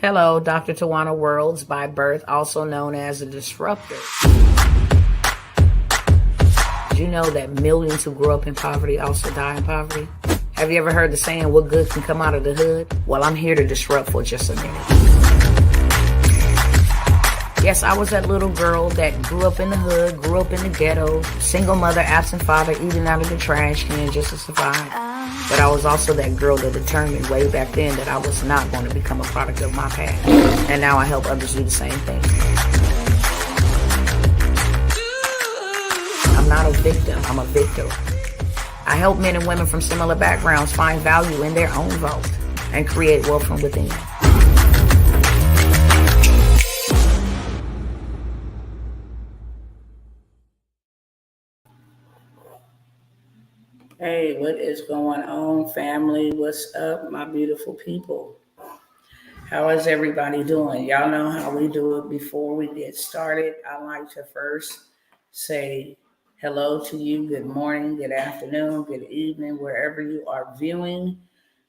Hello, Dr. Tawana Worlds by birth, also known as a disruptor. Did you know that millions who grew up in poverty also die in poverty? Have you ever heard the saying, what good can come out of the hood? Well, I'm here to disrupt for just a minute. Yes, I was that little girl that grew up in the hood, grew up in the ghetto, single mother, absent father, eating out of the trash can just to survive. But I was also that girl that determined way back then that I was not going to become a product of my past. And now I help others do the same thing. I'm not a victim, I'm a victor. I help men and women from similar backgrounds find value in their own vault and create wealth from within. Hey, what is going on, family? What's up, my beautiful people? How is everybody doing? Y'all know how we do it. Before we get started, I like to first say hello to you. Good morning, good afternoon, good evening, wherever you are viewing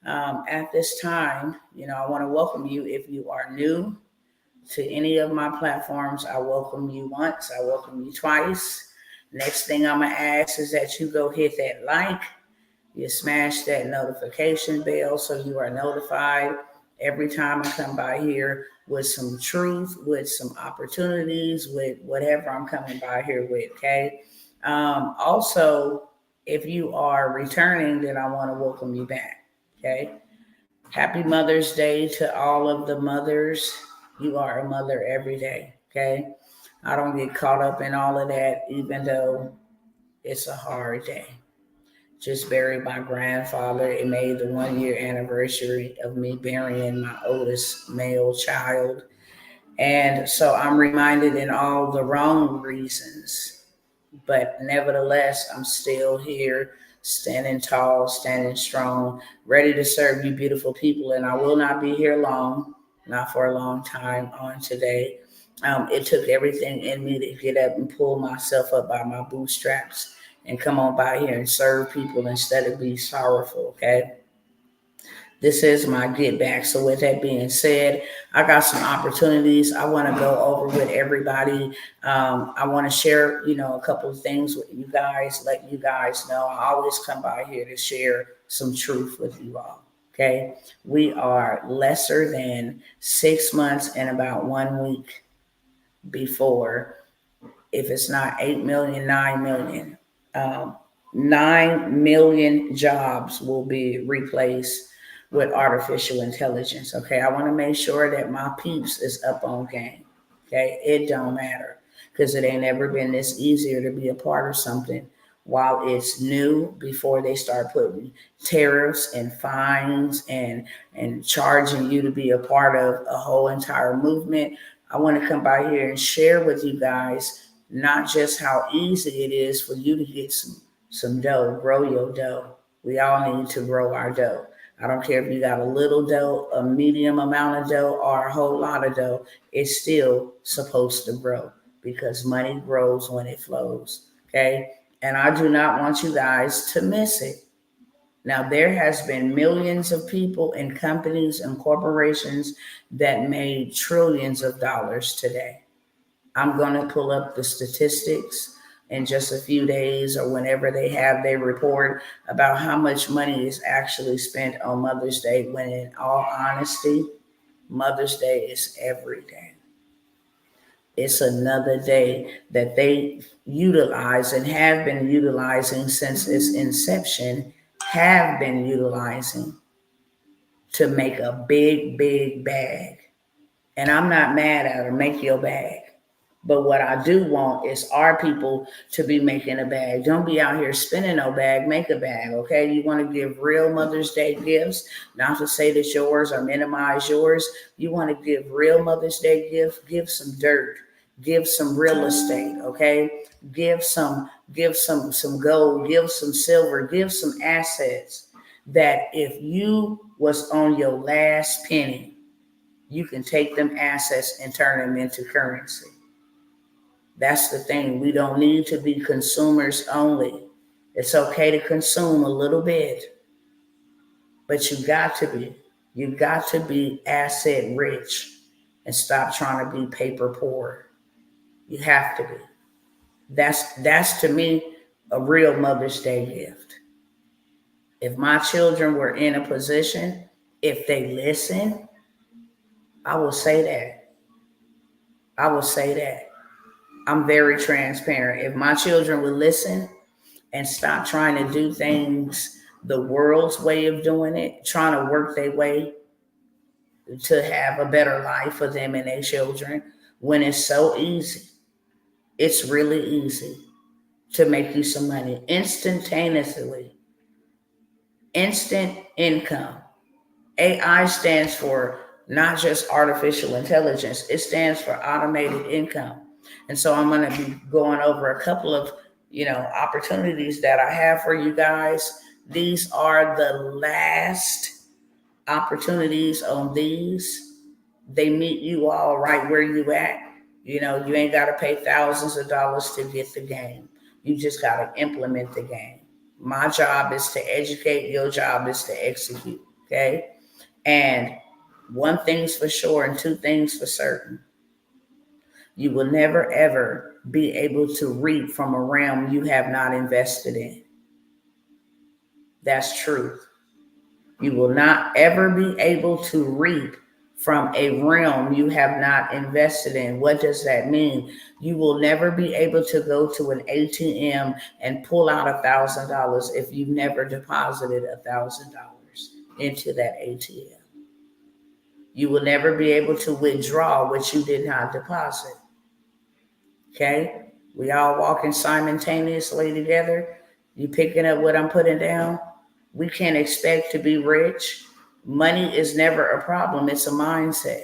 at this time. I want to welcome you. If you are new to any of my platforms, I welcome you once, I welcome you twice. Next thing I'm going to ask is that you go hit that like, you smash that notification bell so you are notified every time I come by here with some truth, with some opportunities, with whatever I'm coming by here with, okay? Also, if you are returning, then I want to welcome you back, okay? Happy Mother's Day to all of the mothers. You are a mother every day, okay? I don't get caught up in all of that, even though it's a hard day. Just buried my grandfather. It made the 1 year anniversary of me burying my oldest male child. And so I'm reminded in all the wrong reasons, but nevertheless, I'm still here, standing tall, standing strong, ready to serve you beautiful people. And I will not be here long, not for a long time on today. It took everything in me to get up and pull myself up by my bootstraps and come on by here and serve people instead of be sorrowful, okay? This is my get back. So with that being said, I got some opportunities I want to go over with everybody. I want to share, a couple of things with you guys, let you guys know. I always come by here to share some truth with you all. Okay. We are lesser than 6 months and about 1 week before, if it's not 8 million, 9 million, 9 million jobs will be replaced with artificial intelligence. Okay. I want to make sure that my peeps is up on game. Okay. It don't matter because it ain't ever been this easier to be a part of something while it's new, before they start putting tariffs and fines and charging you to be a part of a whole entire movement. I want to come by here and share with you guys not just how easy it is for you to get some dough, grow your dough. We all need to grow our dough. I don't care if you got a little dough, a medium amount of dough, or a whole lot of dough. It's still supposed to grow because money grows when it flows, okay? And I do not want you guys to miss it. Now, there has been millions of people and companies and corporations that made trillions of dollars today. I'm going to pull up the statistics in just a few days or whenever they have their report about how much money is actually spent on Mother's Day, when in all honesty, Mother's Day is every day. It's another day that they utilize and have been utilizing since its inception, have been utilizing to make a big, big bag. And I'm not mad at her, make your bag. But what I do want is our people to be making a bag. Don't be out here spinning no bag, make a bag, okay? You want to give real Mother's Day gifts, not to say that yours or minimize yours. You want to give real Mother's Day gifts, give some dirt, give some real estate, okay? Give some gold, give some silver, give some assets that if you was on your last penny, you can take them assets and turn them into currency. That's the thing. We don't need to be consumers only. It's okay to consume a little bit, but you got to be You got to be asset rich and stop trying to be paper poor. You have to be. That's to me a real Mother's Day gift. If my children were in a position, if they listen, I will say that. I will say that. I'm very transparent. If my children would listen and stop trying to do things the world's way of doing it, trying to work their way to have a better life for them and their children, when it's so easy, it's really easy to make you some money instantaneously. Instant income. AI stands for not just artificial intelligence, it stands for automated income. And so I'm going to be going over a couple of, opportunities that I have for you guys. These are the last opportunities on these. They meet you all right where you at. You ain't got to pay thousands of dollars to get the game. You just got to implement the game. My job is to educate. Your job is to execute. Okay. And one thing's for sure and two things for certain. You will never, ever be able to reap from a realm you have not invested in. That's truth. You will not ever be able to reap from a realm you have not invested in. What does that mean? You will never be able to go to an ATM and pull out $1,000 if you never deposited $1,000 into that ATM. You will never be able to withdraw what you did not deposit. Okay? We all walking simultaneously together. You picking up what I'm putting down? We can't expect to be rich. Money is never a problem. It's a mindset.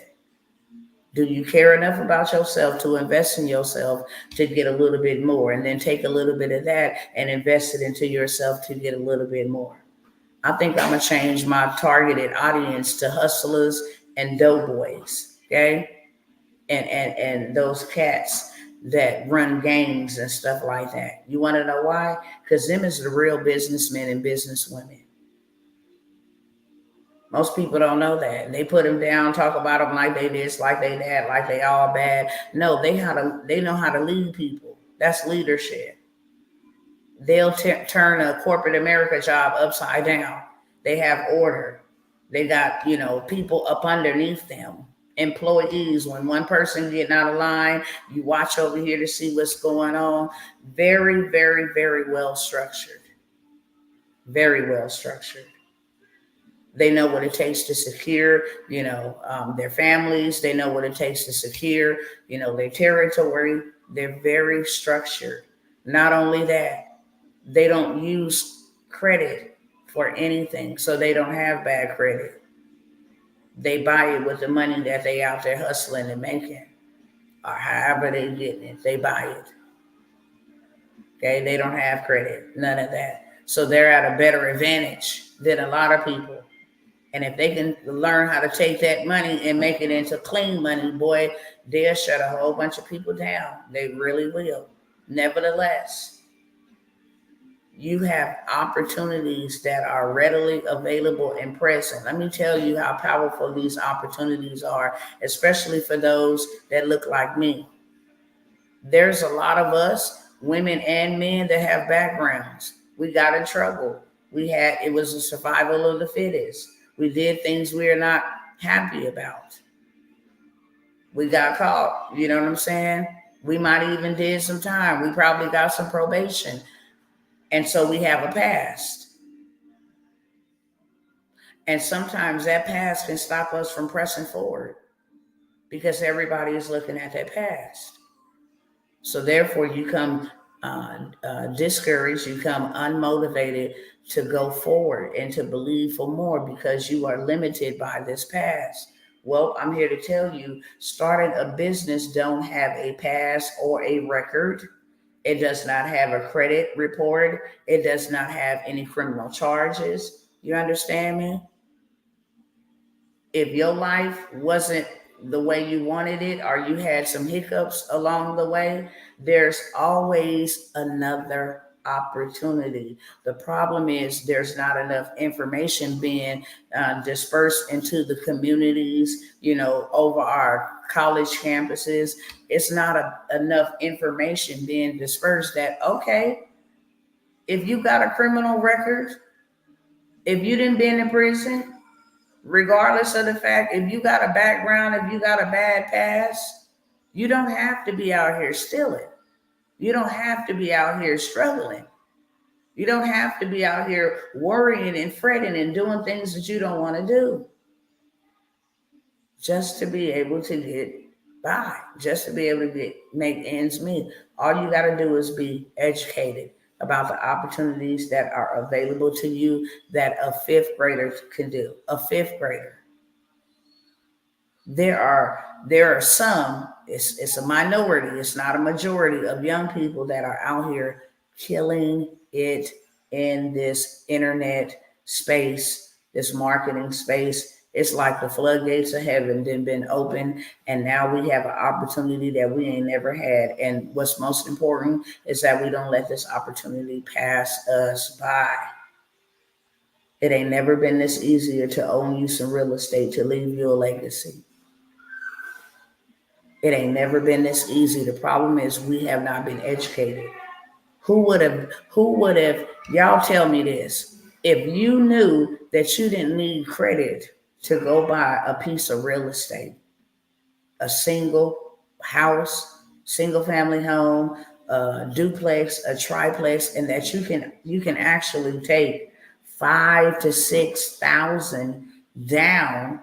Do you care enough about yourself to invest in yourself to get a little bit more, and then take a little bit of that and invest it into yourself to get a little bit more? I think I'm going to change my targeted audience to hustlers and doughboys, okay? And those cats that run gangs and stuff like that. You want to know why? Because them is the real businessmen and businesswomen. Most people don't know that. They put them down, talk about them like they this, like they that, like they all bad. No, they know how to lead people. That's leadership. They'll turn a corporate America job upside down. They have order. They got, people up underneath them, employees. When one person getting out of line, you watch over here to see what's going on. Very, very, very well structured. Very well structured. They know what it takes to secure, their families. They know what it takes to secure, their territory. They're very structured. Not only that, they don't use credit for anything, so they don't have bad credit. They buy it with the money that they out there hustling and making, or however they getting it. They buy it. Okay, they don't have credit, none of that. So they're at a better advantage than a lot of people. And if they can learn how to take that money and make it into clean money, boy, they'll shut a whole bunch of people down. They really will. Nevertheless, you have opportunities that are readily available and present. Let me tell you how powerful these opportunities are, especially for those that look like me. There's a lot of us, women and men, that have backgrounds. We got in trouble. It was a survival of the fittest. We did things we're not happy about. We got caught. You know what I'm saying? We might even did some time. We probably got some probation. And so we have a past. And sometimes that past can stop us from pressing forward because everybody is looking at that past. So therefore you come discouraged, you come unmotivated to go forward and to believe for more because you are limited by this past. Well, I'm here to tell you, starting a business don't have a past or a record. It does not have a credit report. It does not have any criminal charges. You understand me? If your life wasn't the way you wanted it, or you had some hiccups along the way, there's always another opportunity. The problem is there's not enough information being dispersed into the communities, over our college campuses. It's not enough information being dispersed that, okay, if you got a criminal record, if you didn't been in prison, regardless of the fact, if you got a background, if you got a bad past, you don't have to be out here stealing. You don't have to be out here struggling. You don't have to be out here worrying and fretting and doing things that you don't want to do just to be able to get by, just to be able to make ends meet. All you got to do is be educated about the opportunities that are available to you that a fifth grader can do. A fifth grader. There are some, it's a minority, it's not a majority of young people that are out here killing it in this internet space, this marketing space. It's like the floodgates of heaven then been open, and now we have an opportunity that we ain't never had. And what's most important is that we don't let this opportunity pass us by. It ain't never been this easier to own you some real estate, to leave you a legacy. It ain't never been this easy. The problem is we have not been educated. Who would have, y'all tell me this. If you knew that you didn't need credit to go buy a piece of real estate, a single house, single family home, a duplex, a triplex, and that you can actually take 5,000 to 6,000 down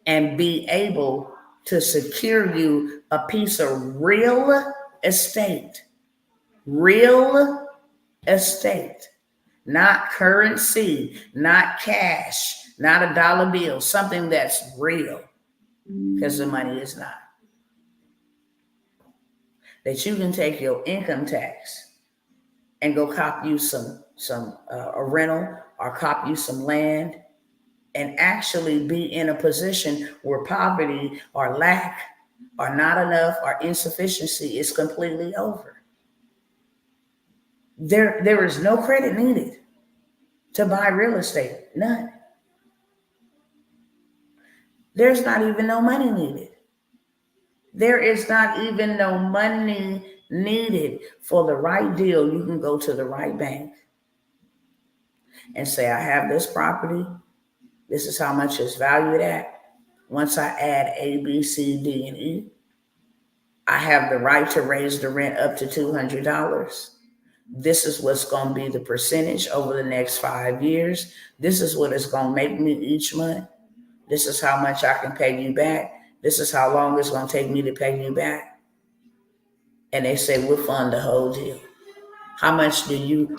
and be able to secure you a piece of real estate, not currency, not cash, not a dollar bill, something that's real, because the money is not. That you can take your income tax and go cop you a rental or cop you some land, and actually be in a position where poverty or lack or not enough or insufficiency is completely over. There is no credit needed to buy real estate, none. There's not even no money needed. There is not even no money needed. For the right deal, you can go to the right bank and say, I have this property. This is how much it's valued at. Once I add A, B, C, D, and E, I have the right to raise the rent up to $200. This is what's going to be the percentage over the next 5 years. This is what it's going to make me each month. This is how much I can pay you back. This is how long it's going to take me to pay you back. And they say, we'll fund the whole deal. How much you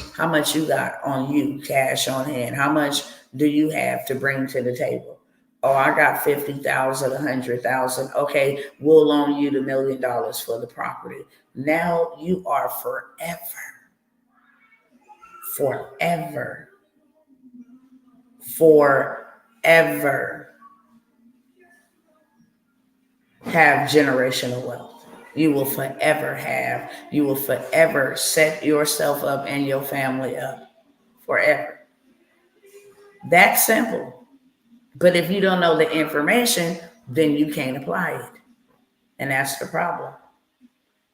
got on you, cash on hand? How much do you have to bring to the table? Oh, I got 50,000, 100,000. Okay, we'll loan you the $1 million for the property. Now you are forever have generational wealth. You will forever set yourself up and your family up forever. That's simple. But if you don't know the information, then you can't apply it. And that's the problem.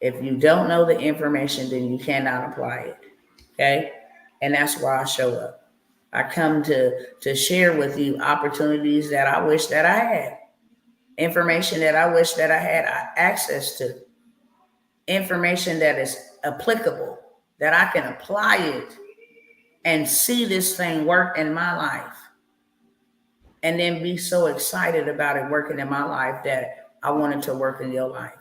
If you don't know the information, then you cannot apply it. Okay? And that's why I show up. I come to share with you opportunities that I wish that I had. Information that I wish that I had access to. Information that is applicable, that I can apply it and see this thing work in my life. And then be so excited about it working in my life that I want it to work in your life.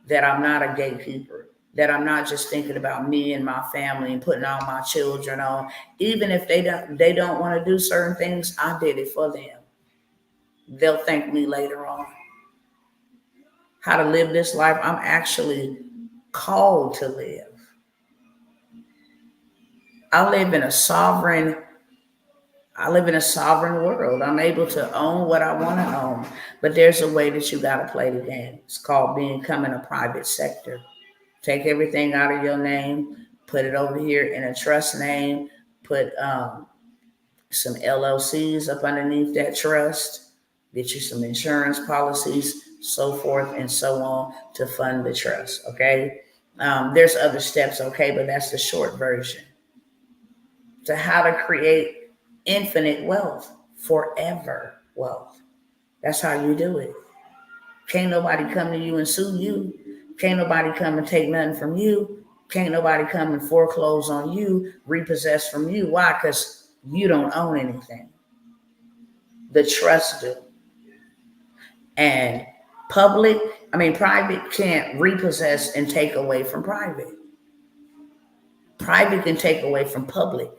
That I'm not a gatekeeper. That I'm not just thinking about me and my family and putting all my children on. Even if they don't want to do certain things, I did it for them. They'll thank me later on. How to live this life I'm actually called to live. I live in a sovereign world. I'm able to own what I want to own. But there's a way that you got to play the game. It's called becoming a private sector. Take everything out of your name. put it over here in a trust name, put some LLCs up underneath that trust, get you some insurance policies, so forth and so on to fund the trust, okay? There's other steps, okay, but that's the short version to how to create infinite wealth, forever wealth. That's how you do it. Can't nobody come to you and sue you. Can't nobody come and take nothing from you. Can't nobody come and foreclose on you, repossess from you. Why? Because you don't own anything. The trust do. And private can't repossess and take away from private. Private can take away from public.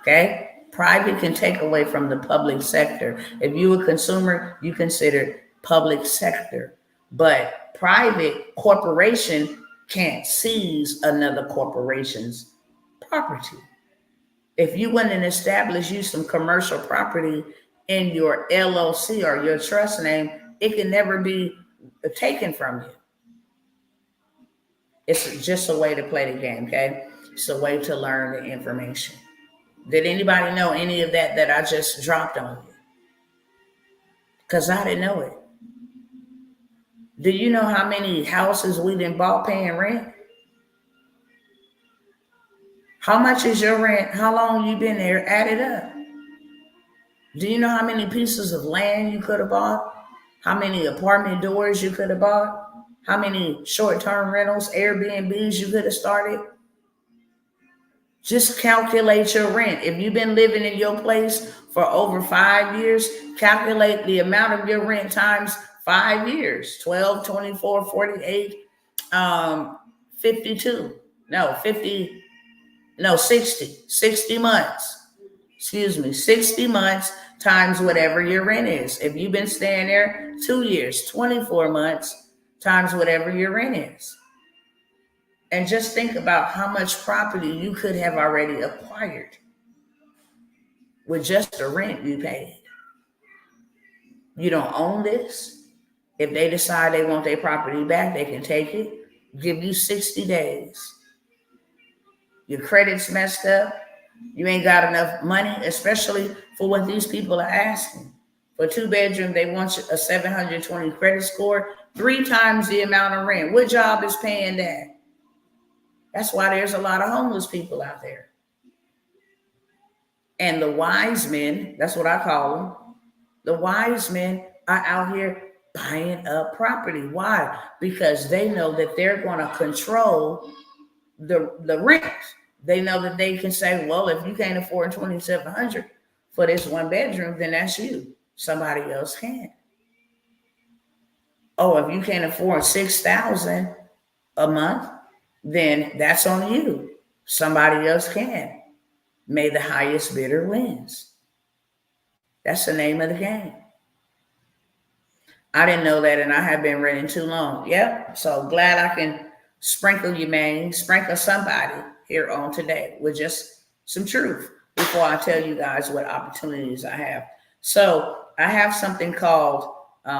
Okay? Private can take away from the public sector. If you're a consumer, you consider public sector. But private corporation can't seize another corporation's property. If you went and established you some commercial property in your LLC or your trust name, it can never be taken from you. It's just a way to play the game, okay? It's a way to learn the information. Did anybody know any of that I just dropped on you? Because I didn't know it. Do you know how many houses we done bought paying rent? How much is your rent? How long you been there? Add it up. Do you know how many pieces of land you could have bought? How many apartment doors you could have bought? How many short-term rentals, Airbnbs you could have started? Just calculate your rent. If you've been living in your place for over 5 years, calculate the amount of your rent times 5 years. 12, 24, 48, 52. No, 50. No, 60 months. Excuse me, 60 months times whatever your rent is. If you've been staying there 2 years, 24 months times whatever your rent is. And just think about how much property you could have already acquired with just the rent you paid. You don't own this. If they decide they want their property back, they can take it. Give you 60 days. Your credit's messed up. You ain't got enough money, especially for what these people are asking. For 2-bedroom, they want a 720 credit score, 3 times the amount of rent. What job is paying that? That's why there's a lot of homeless people out there. And the wise men, that's what I call them, the wise men are out here buying up property. Why? Because they know that they're going to control the rent. They know that they can say, well, if you can't afford $2,700 for this 1-bedroom, then that's you. Somebody else can. Oh, if you can't afford $6,000 a month, then that's on you. Somebody else can. May the highest bidder wins. That's the name of the game. I didn't know that, and I have been renting too long. Yep. So glad I can sprinkle you, man. Sprinkle somebody here on today with just some truth before I tell you guys what opportunities I have. So I have something called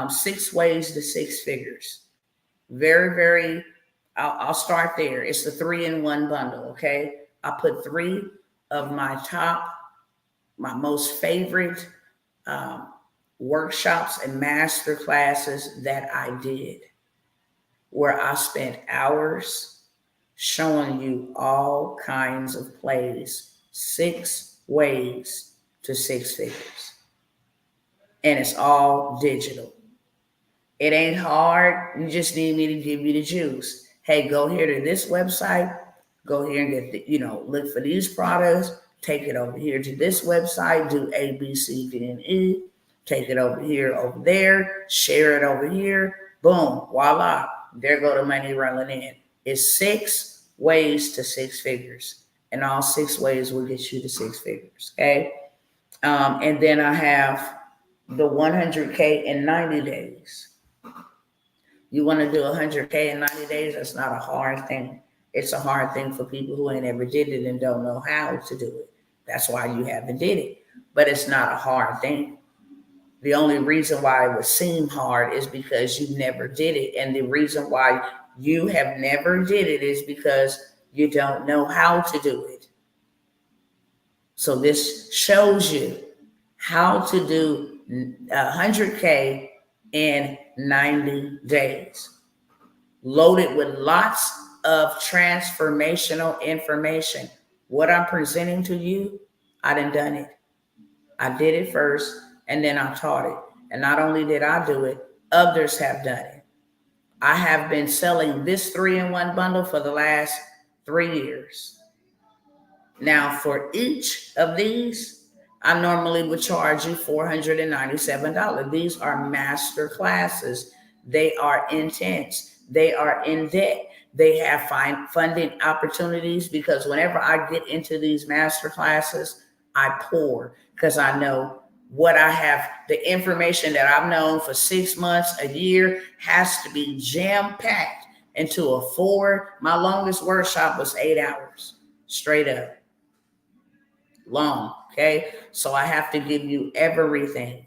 6 Ways to 6 Figures. I'll start there. It's the 3-in-1 bundle, okay? I put 3 of my most favorite workshops and master classes that I did, where I spent hours showing you all kinds of plays, 6 ways to 6 figures. And it's all digital. It ain't hard. You just need me to give you the juice. Hey, go here to this website. Go here and get look for these products. Take it over here to this website. Do A, B, C, D, and E. Take it over here, over there. Share it over here. Boom, voila. There go the money rolling in. It's 6 ways to 6 figures. And all 6 ways will get you to 6 figures, okay? And then I have the 100K in 90 days. You want to do 100K in 90 days? That's not a hard thing. It's a hard thing for people who ain't ever did it and don't know how to do it. That's why you haven't did it. But it's not a hard thing. The only reason why it would seem hard is because you never did it. And the reason why you have never did it is because you don't know how to do it. So this shows you how to do 100K in 90 days. Loaded with lots of transformational information. What I'm presenting to you, I done it. I did it first, and then I taught it. And not only did I do it, others have done it. I have been selling this 3-in-1 bundle for the last 3 years. Now, for each of these, I normally would charge you $497. These are master classes. They are intense. They are in debt. They have funding opportunities because whenever I get into these master classes, I pour because I know what I have, the information that I've known for 6 months, a year, has to be jam-packed into a 4. My longest workshop was 8 hours, straight up. Long, okay? So I have to give you everything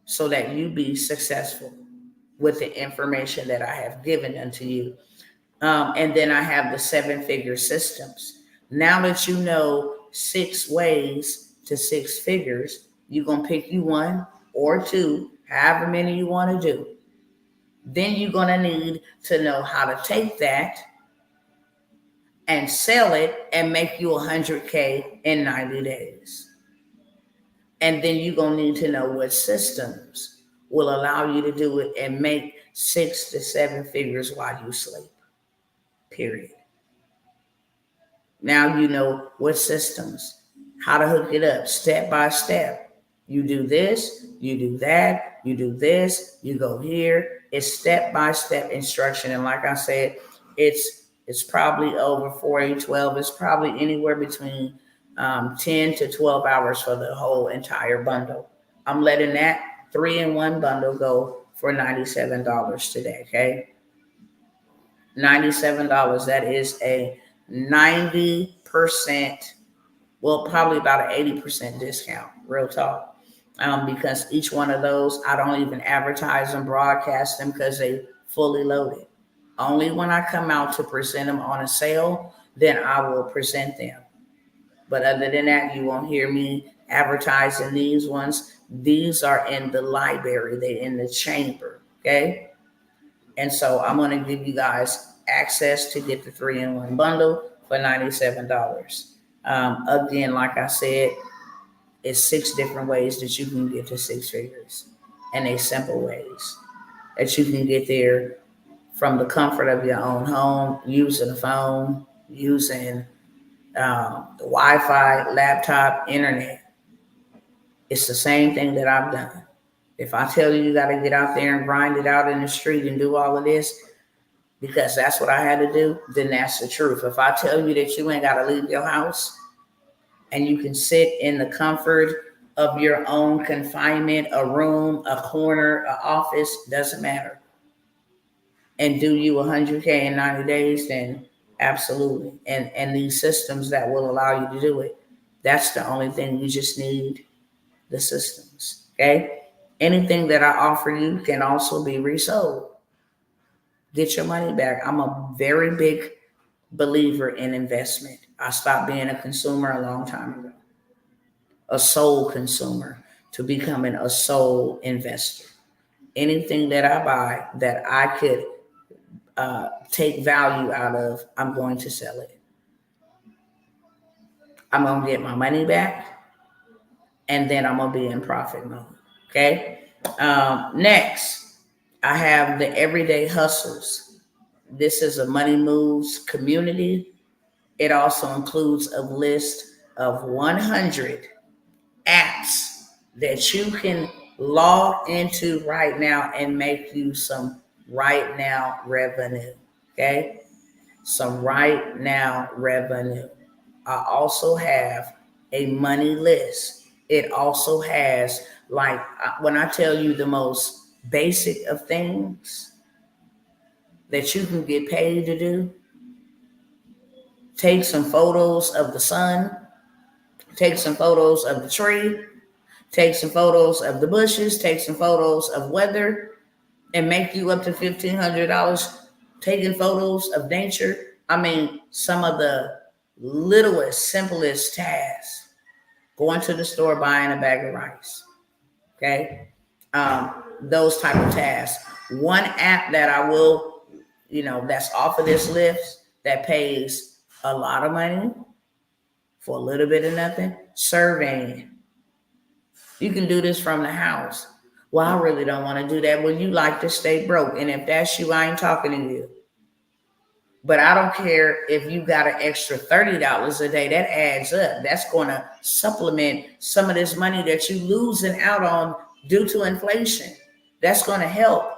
so that you be successful with the information that I have given unto you. And then I have the 7-figure systems. Now that you know 6 ways to 6 figures, you're going to pick you 1 or 2, however many you want to do. Then you're going to need to know how to take that and sell it and make you 100K in 90 days. And then you're going to need to know what systems will allow you to do it and make 6 to 7 figures while you sleep. Period. Now you know what systems, how to hook it up step by step. You do this, you do that, you do this, you go here. It's step-by-step instruction. And like I said, it's probably over 4, 12. It's probably anywhere between 10 to 12 hours for the whole entire bundle. I'm letting that 3-in-1 bundle go for $97 today, okay? $97. That is a 90%, well, probably about an 80% discount, real talk. Because each one of those, I don't even advertise and broadcast them because they fully loaded. Only when I come out to present them on a sale, then I will present them. But other than that, you won't hear me advertising these ones. These are in the library. They're in the chamber, okay? And so I'm going to give you guys access to get the 3-in-1 bundle for $97. Again, like I said, it's 6 different ways that you can get to 6 figures, and they simple ways that you can get there from the comfort of your own home, using a phone, using the Wi-Fi, laptop, internet. It's the same thing that I've done. If I tell you got to get out there and grind it out in the street and do all of this because that's what I had to do, then that's the truth. If I tell you that you ain't got to leave your house and you can sit in the comfort of your own confinement, a room, a corner, an office, doesn't matter, and do you 100K in 90 days, then absolutely. And these systems that will allow you to do it, that's the only thing. You just need the systems, okay? Anything that I offer you can also be resold. Get your money back. I'm a very big believer in investment. I stopped being a consumer a long time ago, a soul consumer, to becoming a soul investor. Anything that I buy that I could take value out of, I'm going to sell it. I'm going to get my money back, and then I'm going to be in profit mode, okay? Next, I have the Everyday Hustles. This is a Money Moves community. It also includes a list of 100 apps that you can log into right now and make you some right now revenue, okay? Some right now revenue. I also have a money list. It also has, like, when I tell you the most basic of things that you can get paid to do, take some photos of the sun, take some photos of the tree, take some photos of the bushes, take some photos of weather, and make you up to $1,500 taking photos of nature. I mean, some of the littlest, simplest tasks. Going to the store, buying a bag of rice. Okay. Those type of tasks. One app that I will, that's off of this list that pays a lot of money for a little bit of nothing, surveying. You can do this from the house. Well, I really don't want to do that. Well, you like to stay broke. And if that's you, I ain't talking to you. But I don't care if you got an extra $30 a day. That adds up. That's going to supplement some of this money that you losing out on due to inflation. That's going to help.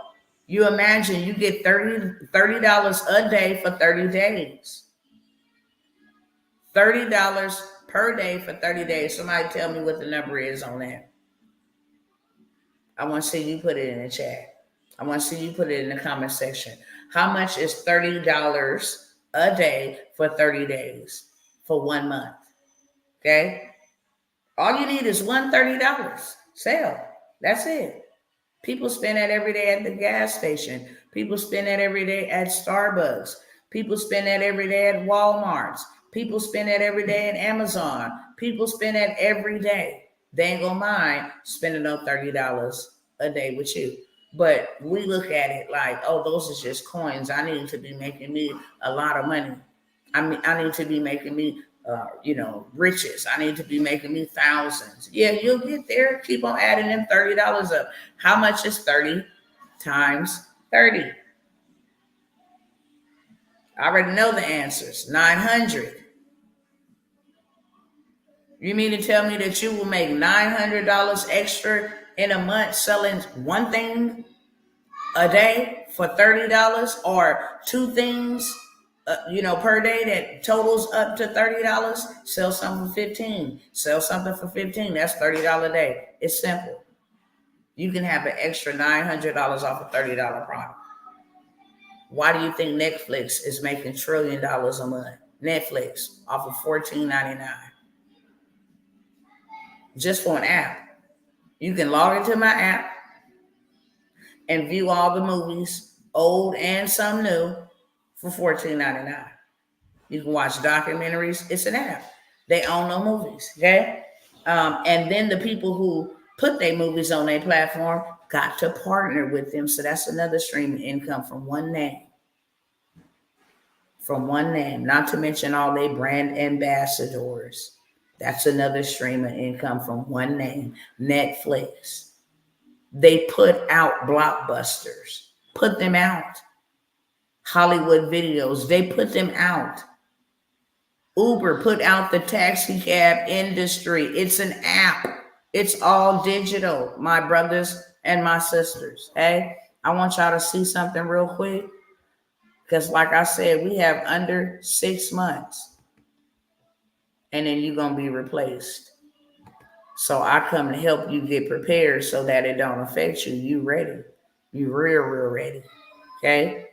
You imagine you get $30 a day for 30 days. $30 per day for 30 days. Somebody tell me what the number is on that. I want to see you put it in the chat. I want to see you put it in the comment section. How much is $30 a day for 30 days for 1 month? Okay. All you need is $130 sale. That's it. People spend that every day at the gas station. People spend that every day at Starbucks. People spend that every day at Walmart. People spend that every day at Amazon. People spend that every day. They ain't gonna mind spending up $30 a day with you. But we look at it like, oh, those are just coins. I need to be making me a lot of money. I need to be making me, riches. I need to be making me thousands. Yeah, you'll get there. Keep on adding them $30 up. How much is 30 times 30? I already know the answers. 900. You mean to tell me that you will make $900 extra in a month selling one thing a day for $30 or two things, per day that totals up to $30? Sell something for 15. Sell something for 15. That's $30 a day. It's simple. You can have an extra $900 off a $30 product. Why do you think Netflix is making $1 trillion a month? Netflix off of $14.99. Just for an app. You can log into my app and view all the movies, old and some new, for $14.99. You can watch documentaries. It's an app. They own no movies, okay? And then the people who put their movies on their platform got to partner with them. So that's another stream of income from one name. From one name, not to mention all their brand ambassadors. That's another stream of income from one name, Netflix. They put out blockbusters, put them out. Hollywood videos, they put them out. Uber put out the taxi cab industry. It's an app. It's all digital, my brothers and my sisters. Hey, I want y'all to see something real quick. Because like I said, we have under 6 months. And then you're going to be replaced. So I come to help you get prepared so that it don't affect you. You ready. You real ready. Okay?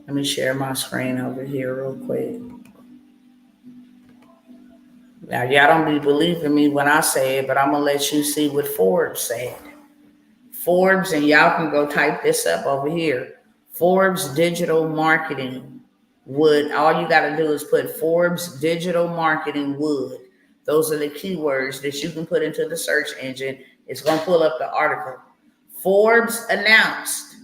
Let me share my screen over here real quick. Now, y'all don't be believing me when I say it, but I'm going to let you see what Forbes said. Forbes, and y'all can go type this up over here. Forbes digital marketing would, all you got to do is put Forbes digital marketing would. Those are the keywords that you can put into the search engine. It's going to pull up the article. Forbes announced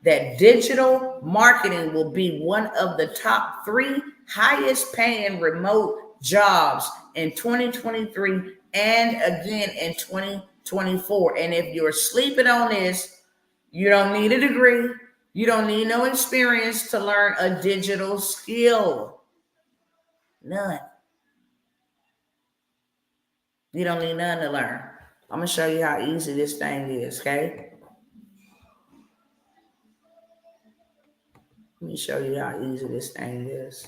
that digital marketing will be one of the top 3 highest paying remote jobs in 2023 and again in 2024. And if you're sleeping on this, you don't need a degree. You don't need no experience to learn a digital skill. None. You don't need none to learn. I'm going to show you how easy this thing is, okay? Let me show you how easy this thing is.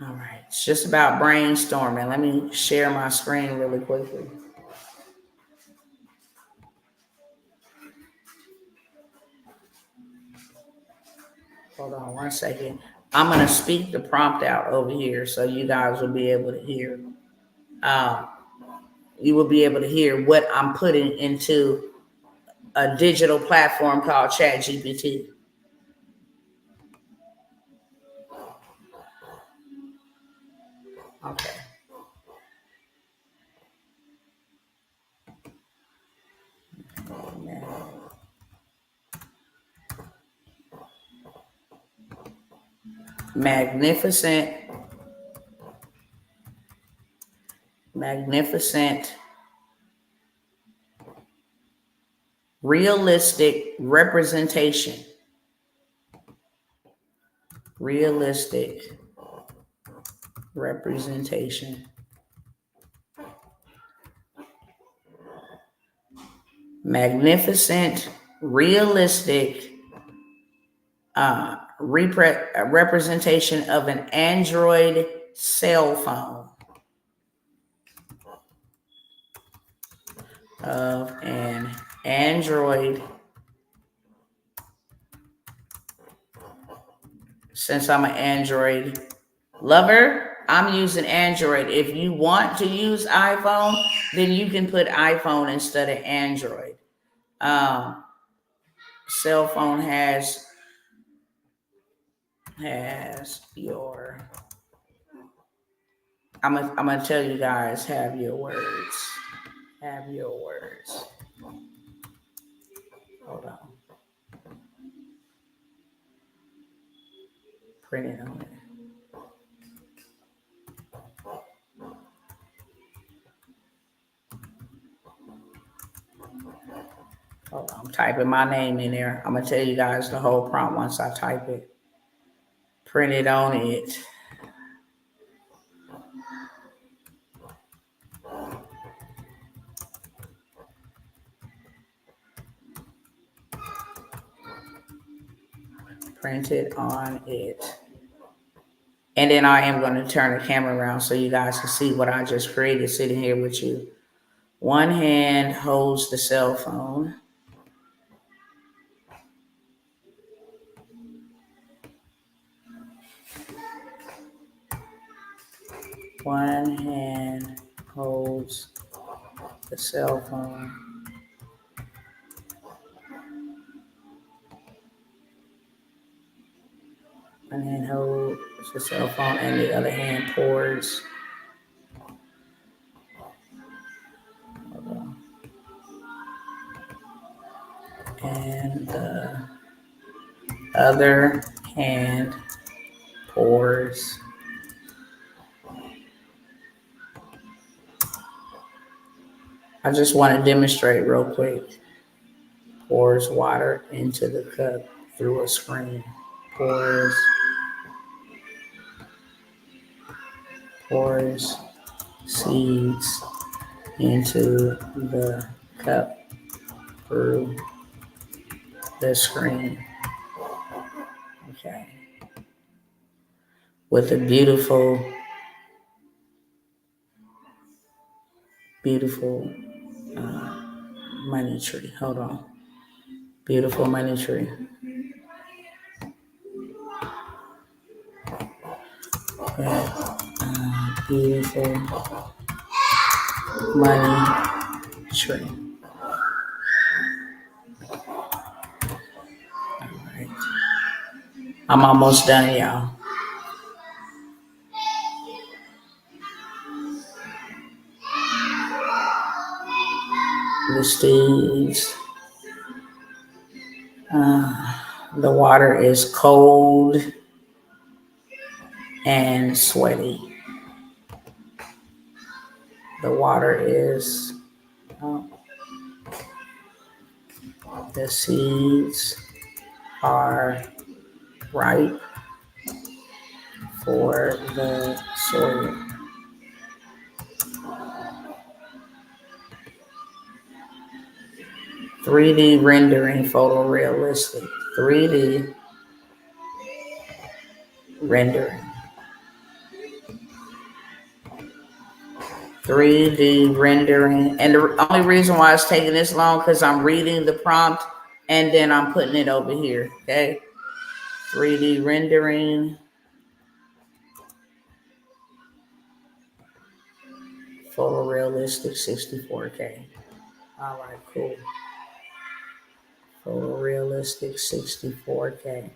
All right, it's just about brainstorming. Let me share my screen really quickly. Hold on 1 second. I'm going to speak the prompt out over here so you guys will be able to hear. You will be able to hear what I'm putting into a digital platform called ChatGPT. Okay. Magnificent, realistic representation. Realistic representation. Magnificent, realistic representation of an Android cell phone. Of an Android. Since I'm an Android lover, I'm using Android. If you want to use iPhone, then you can put iPhone instead of Android. Cell phone has your, I'm gonna tell you guys, have your words. Have your words. Hold on. Print it on it. Hold on, I'm typing my name in there. I'm gonna tell you guys the whole prompt once I type it. Print it on it. Print it on it. And then I am going to turn the camera around so you guys can see what I just created sitting here with you. One hand holds the cell phone. One hand holds the cell phone. One hand holds the cell phone and the other hand pours. And the other hand pours. I just want to demonstrate real quick. Pours water into the cup through a screen. Pours seeds into the cup through the screen. Okay. With a beautiful money tree. Hold on. Beautiful money tree. Okay. Beautiful money tree. All right. I'm almost done, y'all. The seeds. The water is cold and sweaty. The water is, the seeds are ripe for the soil. (3D rendering photorealistic. 3D rendering. 3D rendering. And the only reason why it's taking this long because I'm reading the prompt and then I'm putting it over here. Okay. 3D rendering, photorealistic 64K. All right, cool. Photorealistic 64K.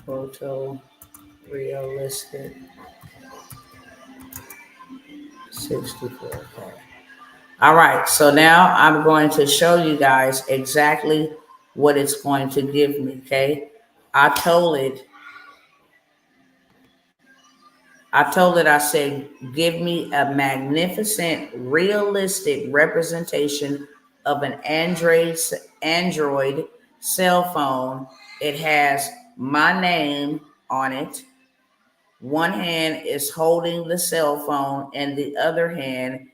Photorealistic 64K. All right, so now I'm going to show you guys exactly what it's going to give me, okay? I told it, I said, give me a magnificent, realistic representation of an Android cell phone. It has my name on it. One hand is holding the cell phone, and the other hand,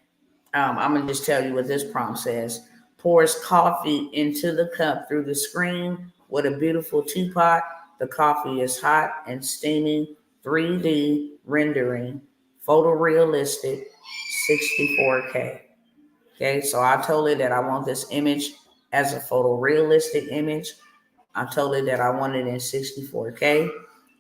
I'm going to just tell you what this prompt says. Pours coffee into the cup through the screen with a beautiful teapot. The coffee is hot and steaming. 3D rendering, photorealistic, 64K. Okay, so I told it that I want this image as a photorealistic image. I told it that I wanted it in 64K.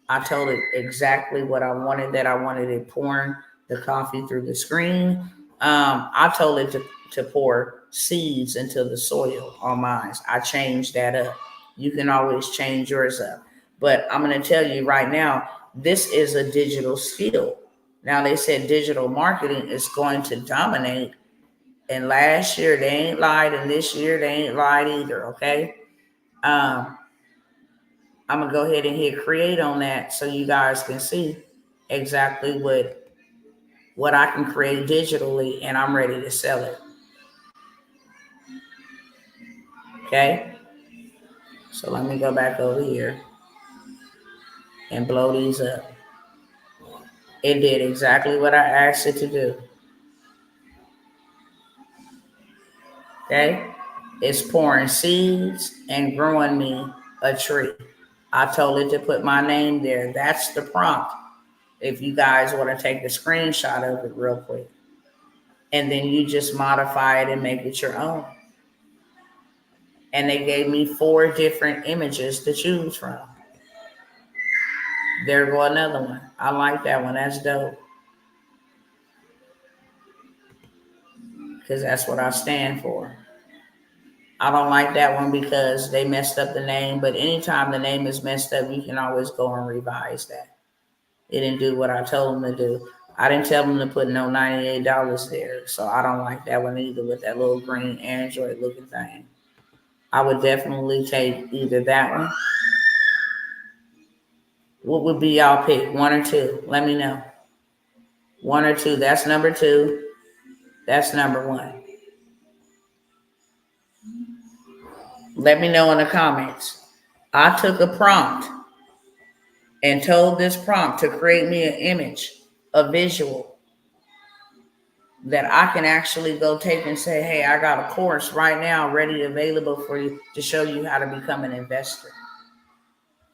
I told it exactly what I wanted, that I wanted it pouring the coffee through the screen. I told it to pour seeds into the soil on mine. I changed that up. You can always change yours up. But I'm going to tell you right now, this is a digital skill. Now, they said digital marketing is going to dominate. And last year, they ain't lied. And this year, they ain't lied either, okay? I'm going to go ahead and hit create on that so you guys can see exactly what I can create digitally, and I'm ready to sell it. Okay? So let me go back over here and blow these up. It did exactly what I asked it to do. Okay? It's pouring seeds and growing me a tree. I told it to put my name there. That's the prompt. If you guys want to take a screenshot of it real quick. And then you just modify it and make it your own. And they gave me 4 different images to choose from. There go another one. I like that one. That's dope. Because that's what I stand for. I don't like that one because they messed up the name. But anytime the name is messed up, you can always go and revise that. It didn't do what I told them to do. I didn't tell them to put no $98 there. So I don't like that one either with that little green Android looking thing. I would definitely take either that one. What would be y'all pick? 1 or 2? Let me know. 1 or 2. That's number 2. That's number 1. Let me know in the comments. I took a prompt and told this prompt to create me an image, a visual that I can actually go take and say, hey, I got a course right now ready, available for you to show you how to become an investor,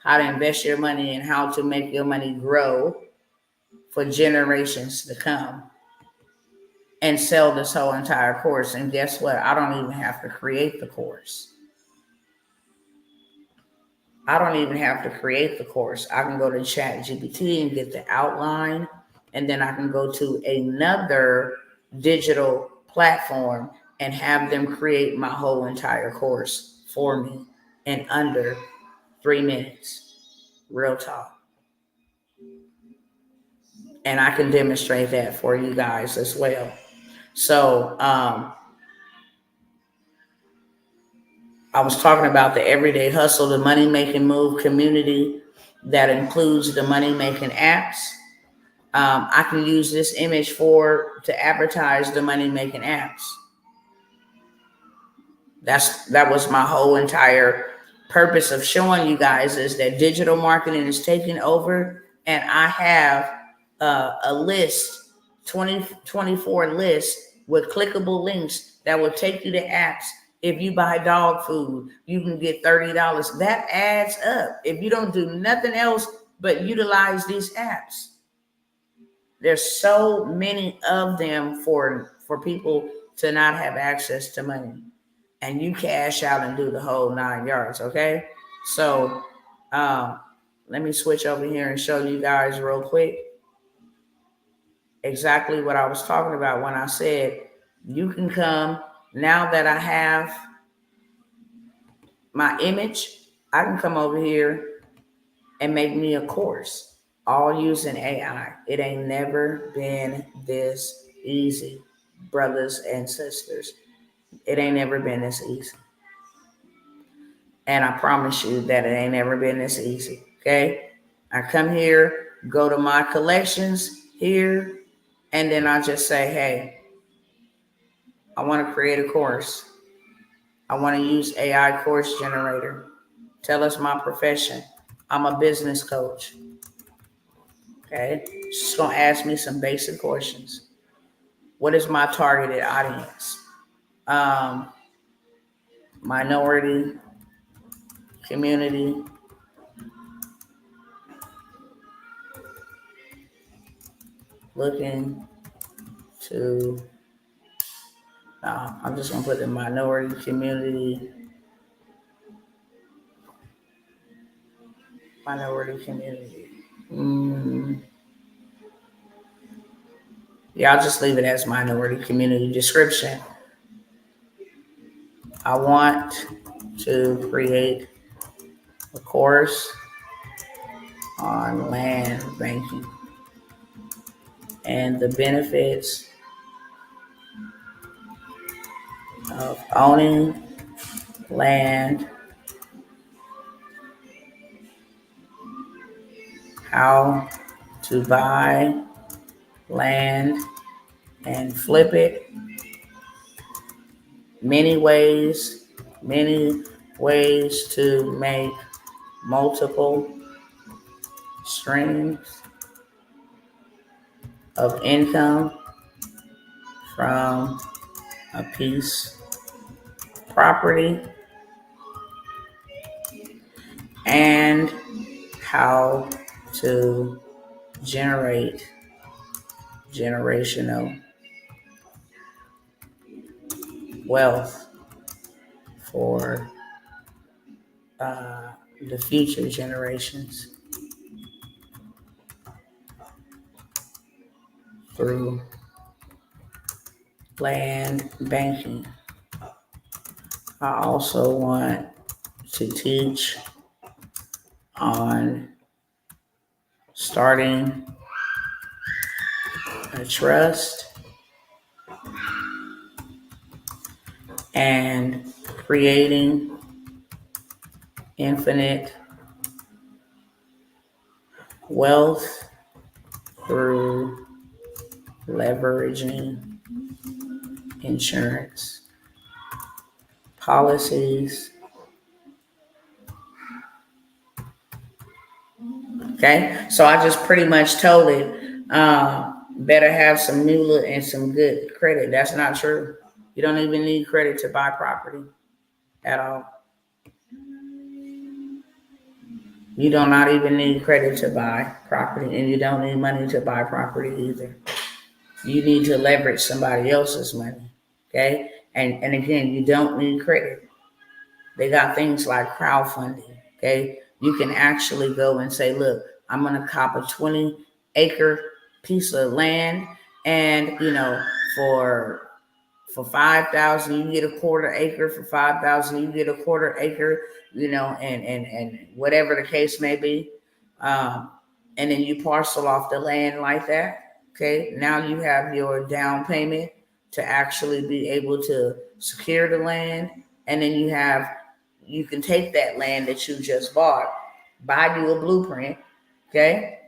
how to invest your money and how to make your money grow for generations to come, and sell this whole entire course. And guess what? I don't even have to create the course. I don't even have to create the course. I can go to ChatGPT and get the outline, and then I can go to another digital platform and have them create my whole entire course for me in under 3 minutes. Real talk. And I can demonstrate that for you guys as well. So, I was talking about the everyday hustle, the money making move community that includes the money making apps. I can use this image to advertise the money making apps. That was my whole entire purpose of showing you guys, is that digital marketing is taking over, and I have a list, 24 list with clickable links that will take you to apps. If you buy dog food, you can get $30. That adds up. If you don't do nothing else but utilize these apps, there's so many of them for people to not have access to money. And you cash out and do the whole 9 yards, okay? So let me switch over here and show you guys real quick exactly what I was talking about when I said you can come. Now that I have my image, I can come over here and make me a course, all using AI. It ain't never been this easy, brothers and sisters. It ain't never been this easy. And I promise you that it ain't never been this easy. Okay? I come here, go to my collections here, and then I just say, hey, I want to create a course. I want to use AI course generator. Tell us my profession. I'm a business coach. Okay? She's going to ask me some basic questions. What is my targeted audience? Minority, community, looking to, I'm just going to put the minority community, Yeah, I'll just leave it as minority community description. I want to create a course on land banking and the benefits of owning land, how to buy land and flip it, many ways to make multiple streams of income from a piece of property, and how to generate generational wealth for the future generations through land banking. I also want to teach on starting a trust and creating infinite wealth through leveraging insurance policies. Okay, so I just pretty much told it, better have some NULA and some good credit. That's not true. You don't even need credit to buy property at all. You do not even need credit to buy property, and you don't need money to buy property either. You need to leverage somebody else's money, okay? And again, you don't need credit. They got things like crowdfunding, okay? You can actually go and say, look, I'm going to cop a 20-acre piece of land, and, for 5,000, you get a quarter acre. For 5,000, you get a quarter acre, and whatever the case may be. And then you parcel off the land like that. Okay, now you have your down payment to actually be able to secure the land. And then you can take that land that you just bought, buy you a blueprint. Okay.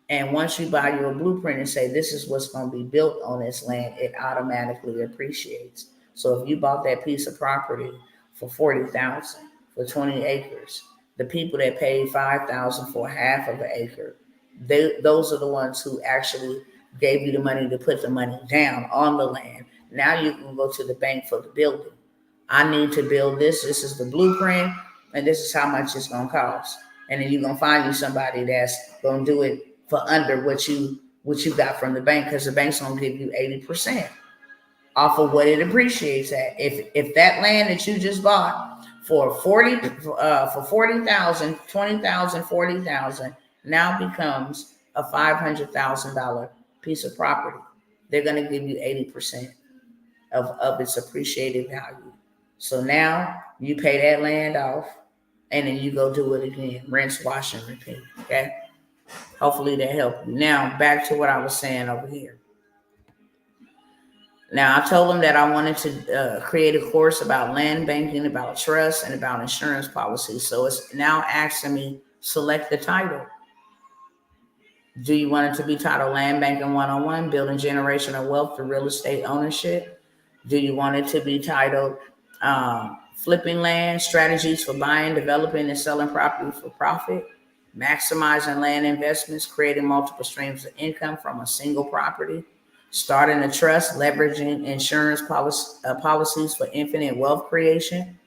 And once you buy your blueprint and say, this is what's going to be built on this land, it automatically appreciates. So if you bought that piece of property for $40,000 for 20 acres, the people that paid $5,000 for half of an acre, those are the ones who actually gave you the money to put the money down on the land. Now you can go to the bank for the building. I need to build this. This is the blueprint, and this is how much it's going to cost. And then you're going to find you somebody that's going to do it for under what you got from the bank, because the bank's going to give you 80%. off of what it appreciates at. If that land that you just bought for 40,000, 20,000, 40,000 now becomes a $500,000 piece of property, they're going to give you 80% of its appreciated value. So now you pay that land off, and then you go do it again. Rinse, wash, and repeat. Okay. Hopefully that helped you. Now back to what I was saying over here. Now, I told them that I wanted to create a course about land banking, about trust, and about insurance policies. So it's now asking me, select the title. Do you want it to be titled Land Banking 101, Building Generational Wealth Through Real Estate Ownership? Do you want it to be titled Flipping Land, Strategies for Buying, Developing, and Selling Property for Profit? Maximizing land investments, creating multiple streams of income from a single property? Starting a trust, leveraging insurance policies for infinite wealth creation?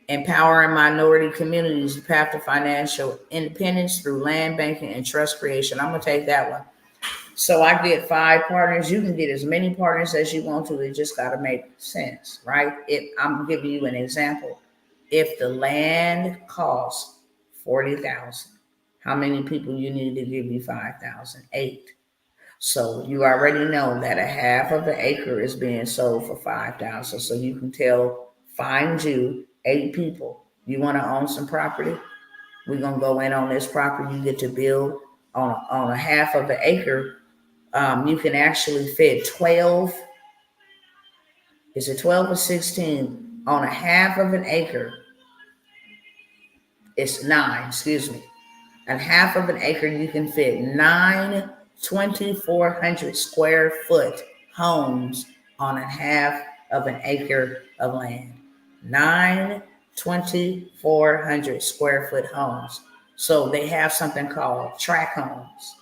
Empowering minority communities to path to financial independence through land banking and trust creation. I'm going to take that one. So I get 5 partners. You can get as many partners as you want to. It just got to make sense, right? I'm giving you an example. If the land costs $40,000, how many people you need to give you $5,000? 8. So you already know that a half of an acre is being sold for $5,000. So you can find you 8 people. You want to own some property? We're gonna go in on this property. You get to build on a half of an acre. You can actually fit 12. Is it 12 or 16 on a half of an acre? It's 9. Excuse me. A half of an acre, you can fit 9 2,400 square foot homes on a half of an acre of land. 9 2,400 square foot homes. So they have something called tract homes.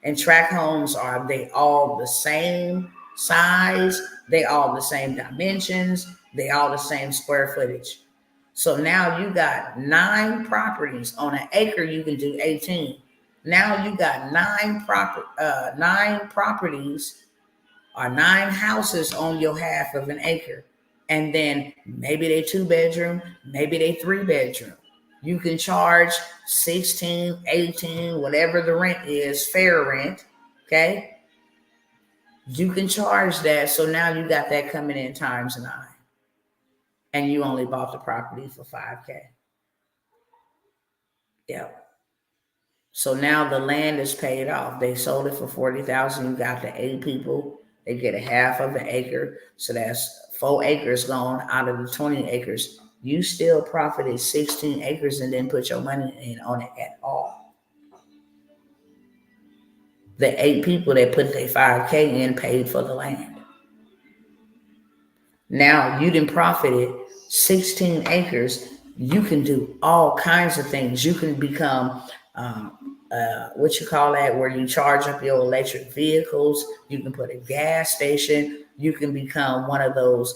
And tract homes they all the same size, they all the same dimensions, they all the same square footage. So now you got 9 properties on an acre, you can do 18. Now you got 9 properties or 9 houses on your half of an acre. And then maybe they 2-bedroom, maybe they 3-bedroom. You can charge 16, 18, whatever the rent is, fair rent. Okay. You can charge that. So now you got that coming in times 9. And you only bought the property for $5,000. Yeah. So now the land is paid off. They sold it for $40,000. You got the 8 people. They get a half of an acre. So that's 4 acres gone out of the 20 acres. You still profited 16 acres and didn't put your money in on it at all. The 8 people that put their $5,000 in paid for the land. Now you didn't profited 16 acres. You can do all kinds of things. You can become what you call that, where you charge up your electric vehicles. You can put a gas station. You can become one of those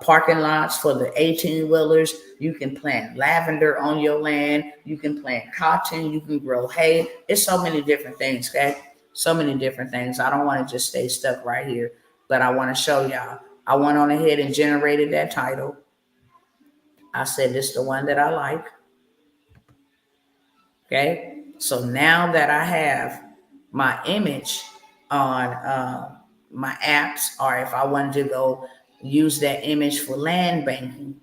parking lots for the 18-wheelers. You can plant lavender on your land. You can plant cotton. You can grow hay. It's so many different things, okay? So many different things. I don't want to just stay stuck right here, but I want to show y'all. I went on ahead and generated that title. I said, this is the one that I like. Okay. So now that I have my image on my apps, or if I wanted to go use that image for land banking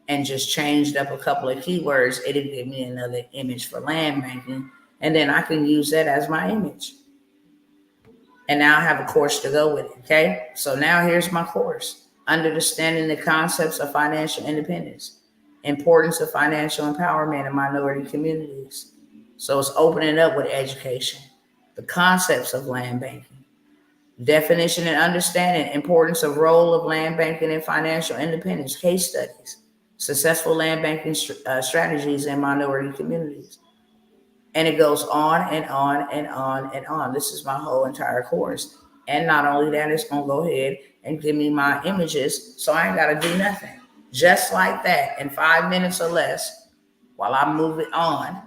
and just changed up a couple of keywords, it'll give me another image for land banking. And then I can use that as my image. And now I have a course to go with it. Okay. So now here's my course. Understanding the concepts of financial independence, importance of financial empowerment in minority communities. So it's opening up with education, the concepts of land banking, definition and understanding, importance of role of land banking in financial independence, case studies, successful land banking strategies in minority communities. And it goes on and on and on and on. This is my whole entire course. And not only that, it's going to go ahead and give me my images, so I ain't got to do nothing. Just like that, in 5 minutes or less, while I move it on,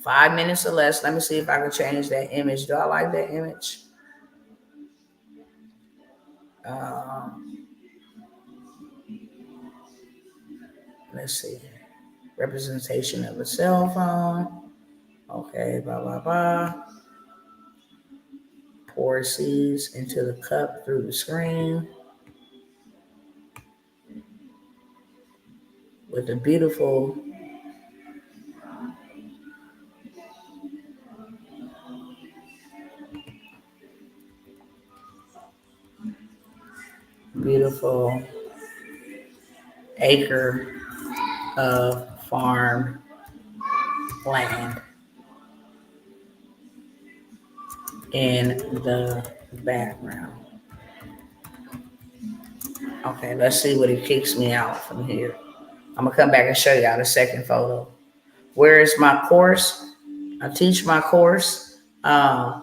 5 minutes or less. Let me see if I can change that image. Do I like that image? Let's see. Representation of a cell phone. Okay, blah, blah, blah. Pour seeds into the cup through the screen with a beautiful acre of farm land in the background. Okay, let's see what it kicks me out from here. I'm gonna come back and show y'all the second photo. Where is my course? I teach my course. I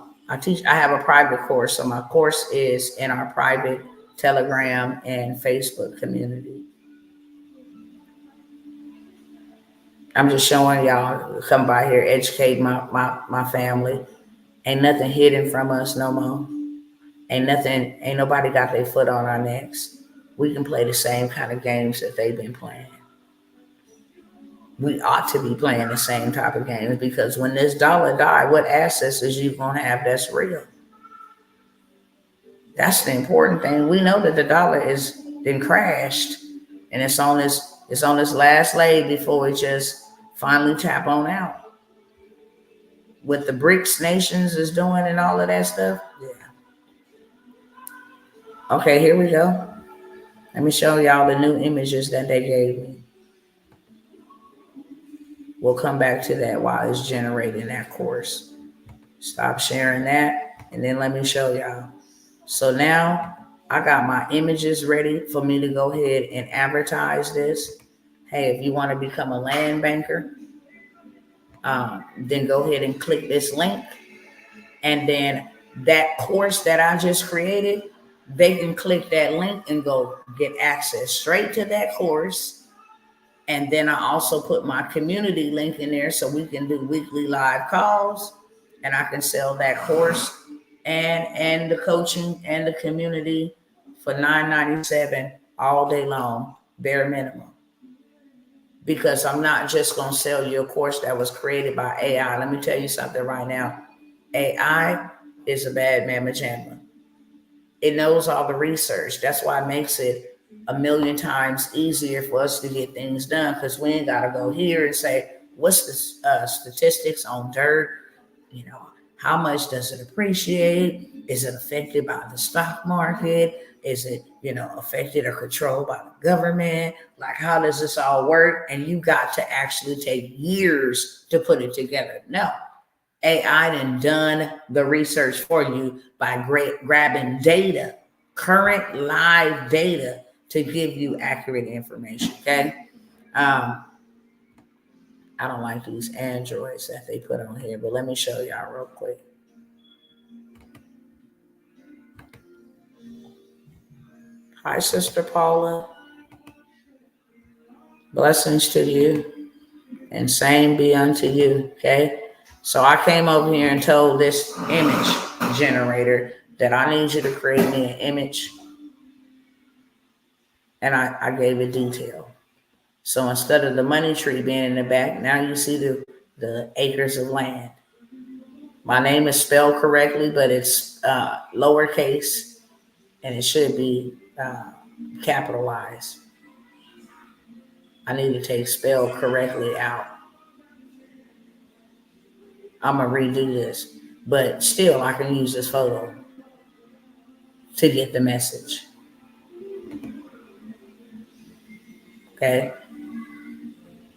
have a private course, so my course is in our private Telegram and Facebook community. I'm just showing y'all, come by here, educate my family. Ain't nothing hidden from us no more. Ain't nobody got their foot on our necks. We can play the same kind of games that they've been playing. We ought to be playing the same type of games, because when this dollar die, what assets is you gonna have that's real? That's the important thing. We know that the dollar is been crashed, and it's on this last leg before it just finally tap on out. What the BRICS nations is doing and all of that stuff. Yeah. Okay, here we go. Let me show y'all the new images that they gave me. We'll come back to that while it's generating that course. Stop sharing that, and then let me show y'all. So now I got my images ready for me to go ahead and advertise this. Hey, if you want to become a land banker, then go ahead and click this link. And then that course that I just created, they can click that link and go get access straight to that course. And then I also put my community link in there so we can do weekly live calls, and I can sell that course and the coaching and the community for $9.97 all day long, bare minimum. Because I'm not just going to sell you a course that was created by AI. Let me tell you something right now. AI is a bad mamma jamma. It knows all the research. That's why it makes it a million times easier for us to get things done, because we ain't got to go here and say, what's the statistics on dirt? You know, how much does it appreciate? Is it affected by the stock market? Is it, affected or controlled by the government? Like, how does this all work? And you got to actually take years to put it together. No, AI done the research for you by grabbing data, current live data, to give you accurate information. Okay. I don't like these Androids that they put on here, but let me show y'all real quick. Hi, Sister Paula. Blessings to you, and same be unto you. Okay. So I came over here and told this image generator that I need you to create me an image, and I gave it detail. So instead of the money tree being in the back, now you see the acres of land. My name is spelled correctly, but it's lowercase, and it should be capitalized. I need to take spelled correctly out. I'm going to redo this, but still I can use this photo to get the message. Okay.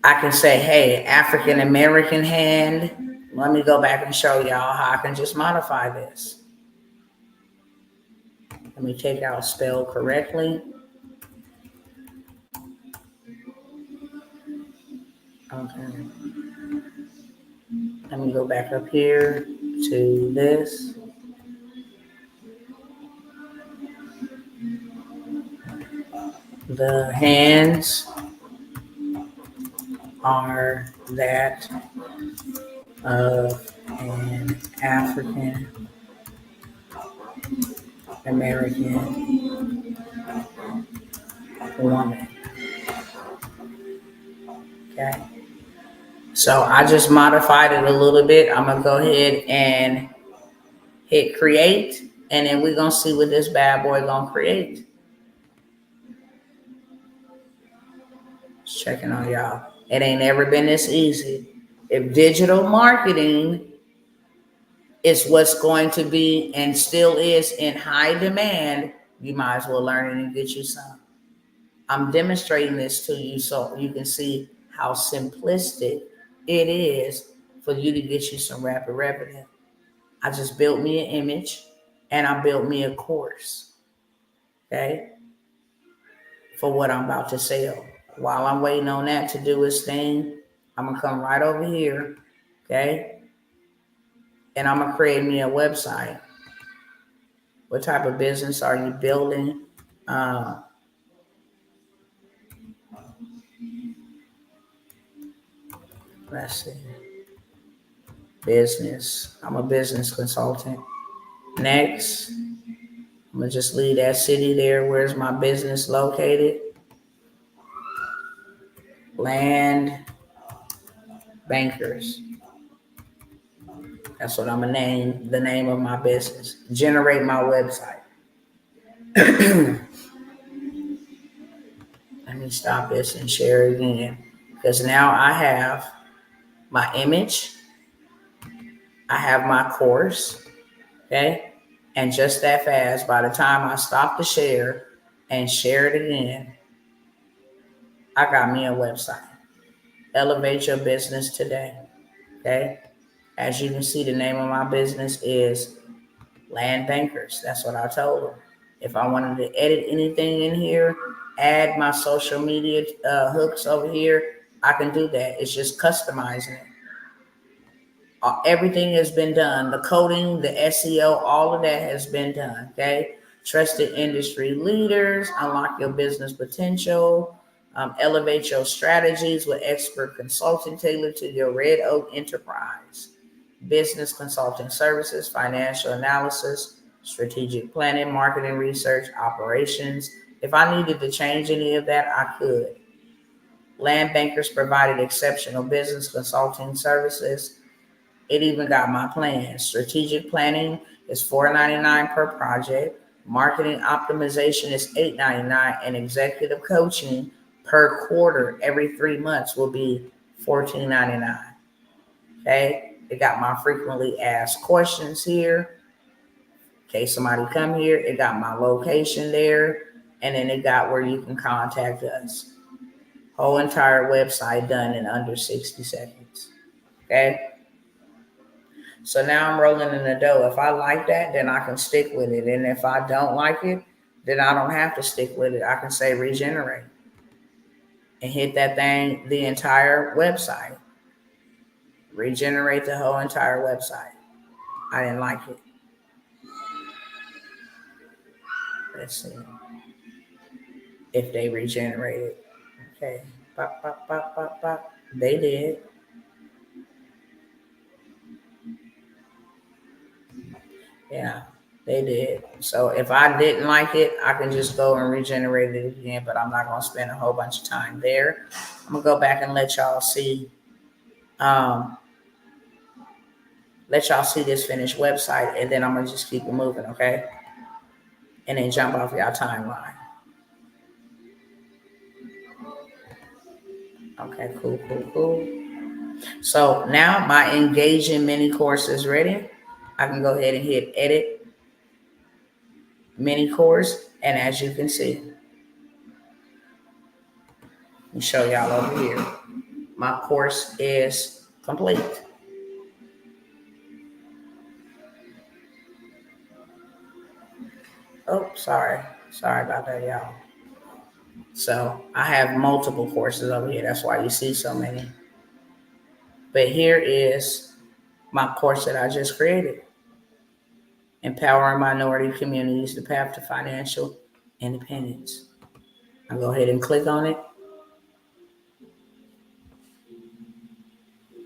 I can say, hey, African American hand. Let me go back and show y'all how I can just modify this. Let me take out spell correctly. Okay. Let me go back up here to this. The hands are that of an African American woman. Okay. So I just modified it a little bit. I'm going to go ahead and hit create, and then we're going to see what this bad boy going to create. Just checking on y'all. It ain't ever been this easy. If digital marketing is what's going to be and still is in high demand, you might as well learn it and get you some. I'm demonstrating this to you so you can see how simplistic it is for you to get you some rapid revenue. I just built me an image and I built me a course, okay, for what I'm about to sell. While I'm waiting on that to do its thing, I'm going to come right over here, okay, and I'm going to create me a website. What type of business are you building? Let's see. Business. I'm a business consultant. Next, I'm going to just leave that city there. Where's my business located? Land Bankers. That's what I'm going to name the name of my business. Generate my website. Let me stop this and share it again. Because now I have my image. I have my course. Okay. And just that fast, by the time I stop the share and share it again, I got me a website. Elevate your business today. Okay. As you can see, the name of my business is Land Bankers. That's what I told them. If I wanted to edit anything in here, add my social media hooks over here, I can do that. It's just customizing it. Everything has been done. The coding, the SEO, all of that has been done. Okay. Trusted industry leaders, unlock your business potential, elevate your strategies with expert consulting tailored to your Red Oak enterprise. Business consulting services, financial analysis, strategic planning, marketing research, operations. If I needed to change any of that, I could. Land Bankers provided exceptional business consulting services. It even got my plan. Strategic planning is $4.99 per project. Marketing optimization is $8.99, and executive coaching per quarter every 3 months will be $14.99. Okay, it got my frequently asked questions here. In case somebody come here, it got my location there, and then it got where you can contact us. Whole entire website done in under 60 seconds. Okay. So now I'm rolling in the dough. If I like that, then I can stick with it. And if I don't like it, then I don't have to stick with it. I can say regenerate and hit that thing, the entire website. Regenerate the whole entire website. I didn't like it. Let's see if they regenerated. Okay. Pop, pop, pop, pop, pop. They did. Yeah, they did. So if I didn't like it, I can just go and regenerate it again, but I'm not going to spend a whole bunch of time there. I'm going to go back and let y'all see this finished website, and then I'm going to just keep it moving, okay? And then jump off y'all timeline. Okay, cool. So now my engaging mini course is ready. I can go ahead and hit edit mini course, and as you can see, let me show y'all over here. My course is complete. Oh, sorry about that, y'all. So I have multiple courses over here. That's why you see so many. But here is my course that I just created. Empowering minority communities, the path to financial independence. I'll go ahead and click on it.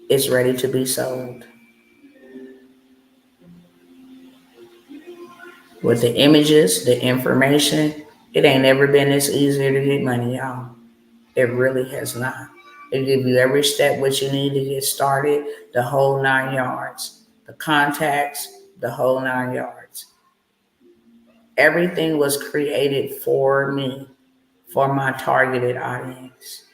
It's ready to be sold. With the images, the information, It ain't never been this easier to get money, y'all. It really has not. It give you every step what you need to get started, the whole 9 yards, the contacts, the whole 9 yards. Everything was created for me, for my targeted audience.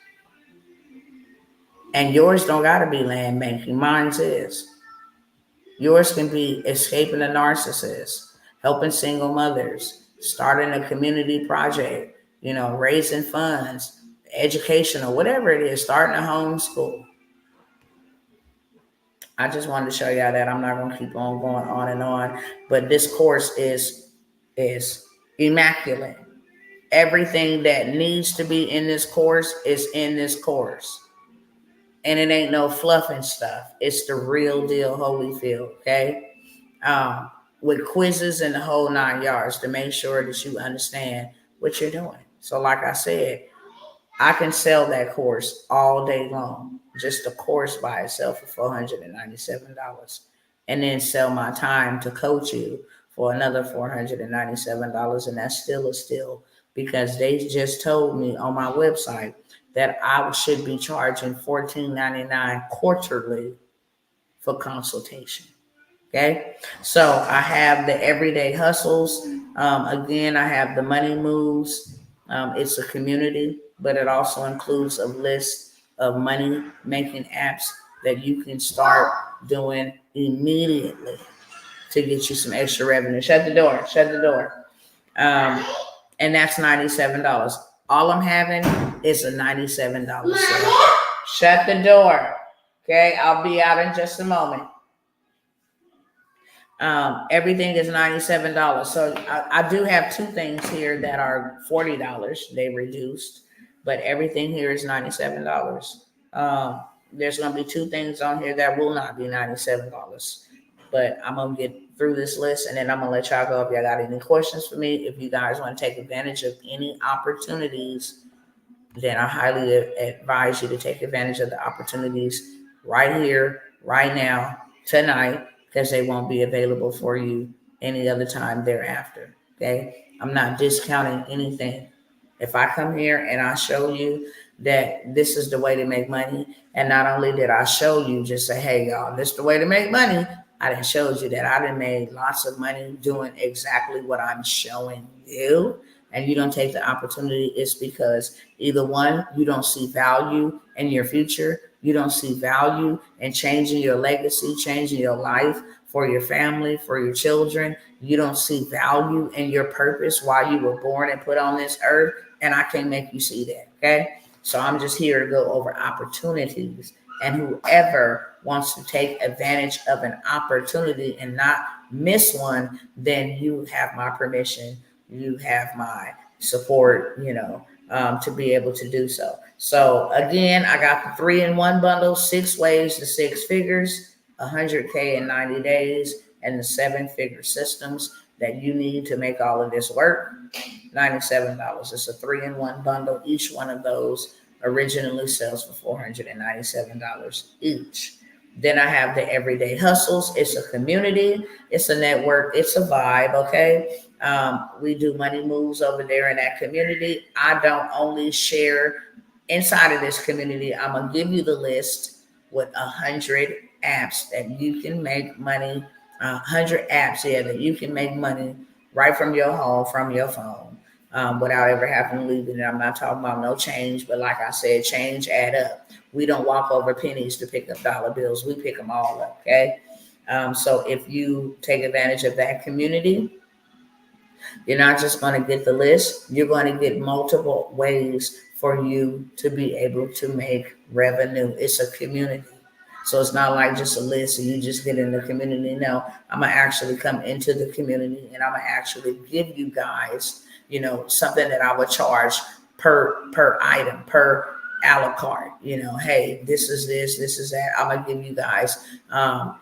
And yours don't gotta be land banking. Mine's is. Yours can be escaping a narcissist, helping single mothers, starting a community project, raising funds, educational, whatever it is, starting a homeschool. I just wanted to show y'all that. I'm not gonna keep on going on and on, but this course is immaculate. Everything that needs to be in this course is in this course. And it ain't no fluffing stuff. It's the real deal, Holyfield, okay? Um, with quizzes and the whole 9 yards to make sure that you understand what you're doing. So like I said, I can sell that course all day long, just the course by itself for $497, and then sell my time to coach you for another $497, and that's still a steal because they just told me on my website that I should be charging $14.99 quarterly for consultation. Okay, so I have the everyday hustles. Again, I have the money moves. It's a community, but it also includes a list of money making apps that you can start doing immediately to get you some extra revenue. Shut the door. Shut the door. And that's $97. All I'm having is a $97 sale. Shut the door. Okay, I'll be out in just a moment. Everything is $97. So I do have two things here that are $40. They reduced, but everything here is $97. There's going to be two things on here that will not be $97. But I'm going to get through this list and then I'm going to let y'all go if y'all got any questions for me. If you guys want to take advantage of any opportunities, then I highly advise you to take advantage of the opportunities right here, right now, tonight, because they won't be available for you any other time thereafter. Okay, I'm not discounting anything. If I come here and I show you that this is the way to make money, and not only did I show you just say, hey y'all, this is the way to make money, I done showed you that I done made lots of money doing exactly what I'm showing you, and you don't take the opportunity, it's because either one, you don't see value in your future, you don't see value in changing your legacy, changing your life for your family, for your children. You don't see value in your purpose, why you were born and put on this earth, and I can't make you see that, okay? So I'm just here to go over opportunities, and whoever wants to take advantage of an opportunity and not miss one, then you have my permission, you have my support, to be able to do so. So again, I got the 3-in-1 bundle, 6 ways to 6 figures, 100K in 90 days, and the 7-figure systems that you need to make all of this work. $97. It's a 3-in-1 bundle. Each one of those originally sells for $497 each. Then I have the everyday hustles. It's a community, it's a network, it's a vibe. Okay. We do money moves over there in that community. I don't only share inside of this community. I'm gonna give you the list with 100 apps that you can make money. 100 apps, that you can make money right from your home, from your phone, without ever having to leave it. And I'm not talking about no change, but like I said, change add up. We don't walk over pennies to pick up dollar bills. We pick them all up. Okay. So if you take advantage of that community, you're not just going to get the list, you're going to get multiple ways for you to be able to make revenue. It's a community. So it's not like just a list and you just get in the community. No, I'm going to actually come into the community and I'm going to actually give you guys, something that I would charge per item, per a la carte. Hey, this is this is that. I'm going to give you guys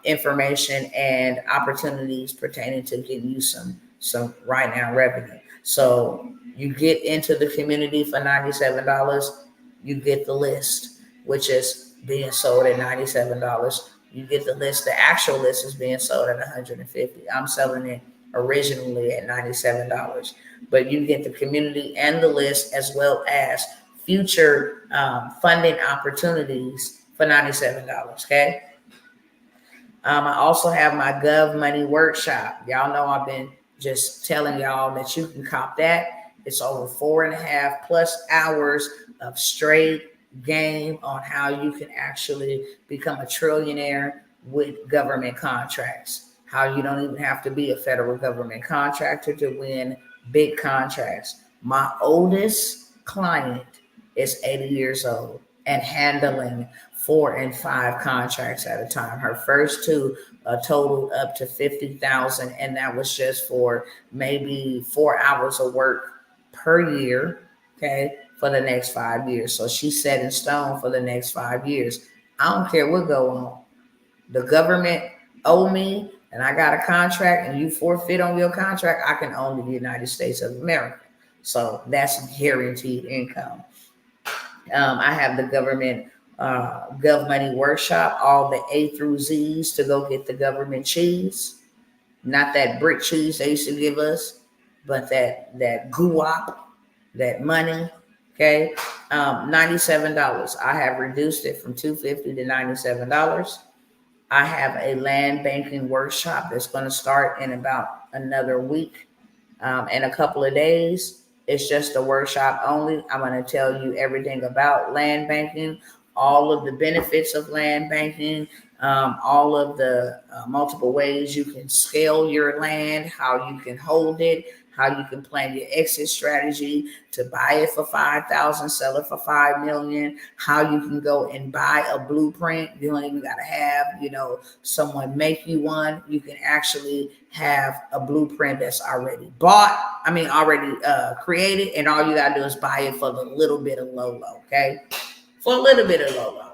information and opportunities pertaining to getting you some right now revenue. So you get into the community for $97, you get the list, which is being sold at $97. You get the list. The actual list is being sold at $150. I'm selling it originally at $97. But you get the community and the list, as well as future funding opportunities for $97. Okay. I also have my Gov Money Workshop. Y'all know I've been just telling y'all that you can cop that. It's over 4.5 plus hours of straight game on how you can actually become a trillionaire with government contracts. How you don't even have to be a federal government contractor to win big contracts. My oldest client is 80 years old and handling 4 and 5 contracts at a time. Her first two totaled up to 50,000, and that was just for maybe 4 hours of work per year. Okay, for the next 5 years. So she's set in stone for the next 5 years. I don't care what go on. The government owe me, and I got a contract, and you forfeit on your contract, I can own the United States of America. So that's guaranteed income. I have the government Gov Money Workshop, all the A through Z's to go get the government cheese. Not that brick cheese they used to give us, but that guap, that money. Okay, $97. I have reduced it from $250 to $97. I have a land banking workshop that's going to start in about another week in a couple of days. It's just a workshop only. I'm going to tell you everything about land banking, all of the benefits of land banking, all of the multiple ways you can scale your land, how you can hold it, how you can plan your exit strategy to buy it for 5,000, sell it for 5 million, how you can go and buy a blueprint. You don't even got to have, someone make you one. You can actually have a blueprint that's already already created, and all you got to do is buy it for the little bit of low, okay? For a little bit of low.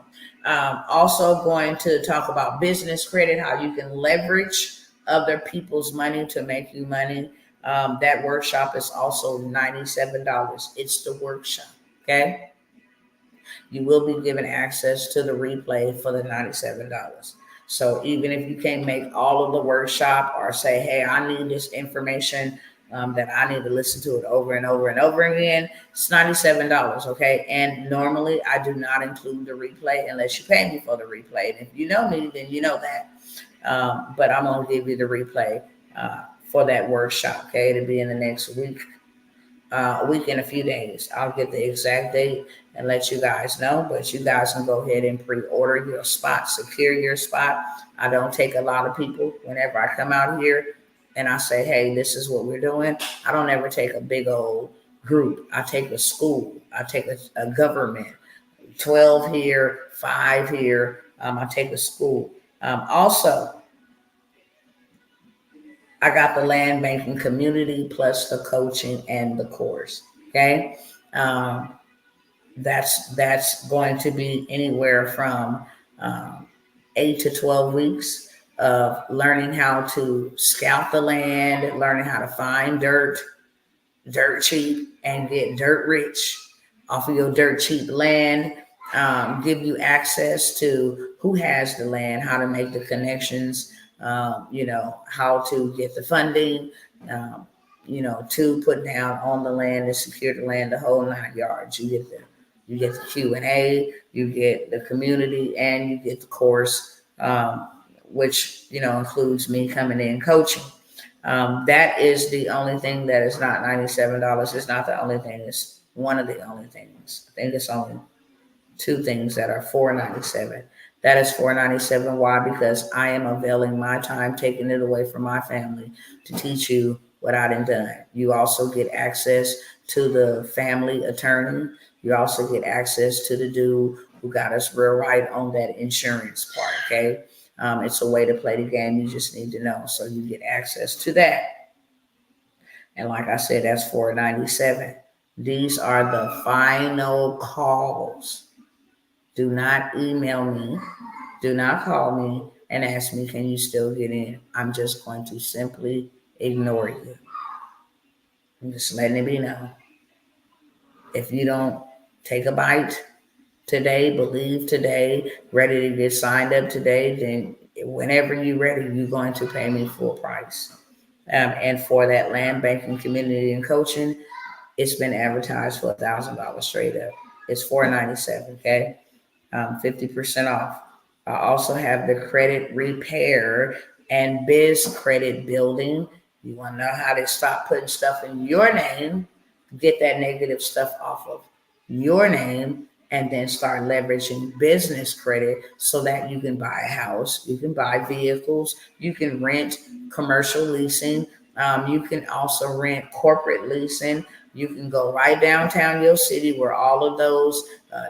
Also going to talk about business credit, how you can leverage other people's money to make you money. That workshop is also $97. It's the workshop, okay? You will be given access to the replay for the $97. So even if you can't make all of the workshop, or say, hey, I need this information that I need to listen to it over and over and over again, it's $97, okay? And normally I do not include the replay unless you pay me for the replay. And if you know me, then you know that. But I'm going to give you the replay for that workshop, okay? It'll be in the next week. A week and a few days. I'll get the exact date and let you guys know, but you guys can go ahead and pre-order your spot, secure your spot. I don't take a lot of people. Whenever I come out here and I say, hey, this is what we're doing, I don't ever take a big old group. I take a school. I take a government, 12 here, 5 here. I take a school. Also, I got the land banking community plus the coaching and the course. Okay. That's going to be anywhere from 8 to 12 weeks of learning how to scout the land, learning how to find dirt cheap, and get dirt rich off of your dirt cheap land. Give you access to who has the land, how to make the connections, how to get the funding, to put down on the land and secure the land, the whole 9 yards. You get the Q&A, you get the community, and you get the course, which includes me coming in coaching. That is the only thing that is not $97. It's not the only thing. It's one of the only things. I think it's only 2 things that are $497. That is $497. Why? Because I am availing my time, taking it away from my family to teach you what I done. You also get access to the family attorney. You also get access to the dude who got us real right on that insurance part, okay? It's a way to play the game. You just need to know. So you get access to that. And like I said, that's $497. These are the final calls. Do not email me. Do not call me and ask me, can you still get in? I'm just going to simply ignore you. I'm just letting it be known. If you don't take a bite today, believe today, ready to get signed up today, then whenever you're ready, you're going to pay me full price. And for that land banking community and coaching, it's been advertised for $1,000 straight up. It's $497. Okay, 50% off. I also have the credit repair and biz credit building. You want to know how to stop putting stuff in your name, get that negative stuff off of your name, and then start leveraging business credit so that you can buy a house, you can buy vehicles, you can rent commercial leasing, you can also rent corporate leasing. You can go right downtown your city where all of those,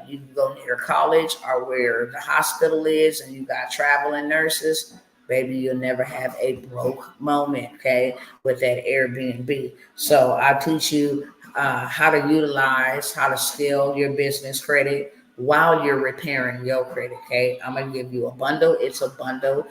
you can go near college or where the hospital is and you got traveling nurses. Baby, you'll never have a broke moment, okay, with that Airbnb. So I'll teach you how to utilize, how to scale your business credit while you're repairing your credit, okay? I'm going to give you a bundle. It's a bundle.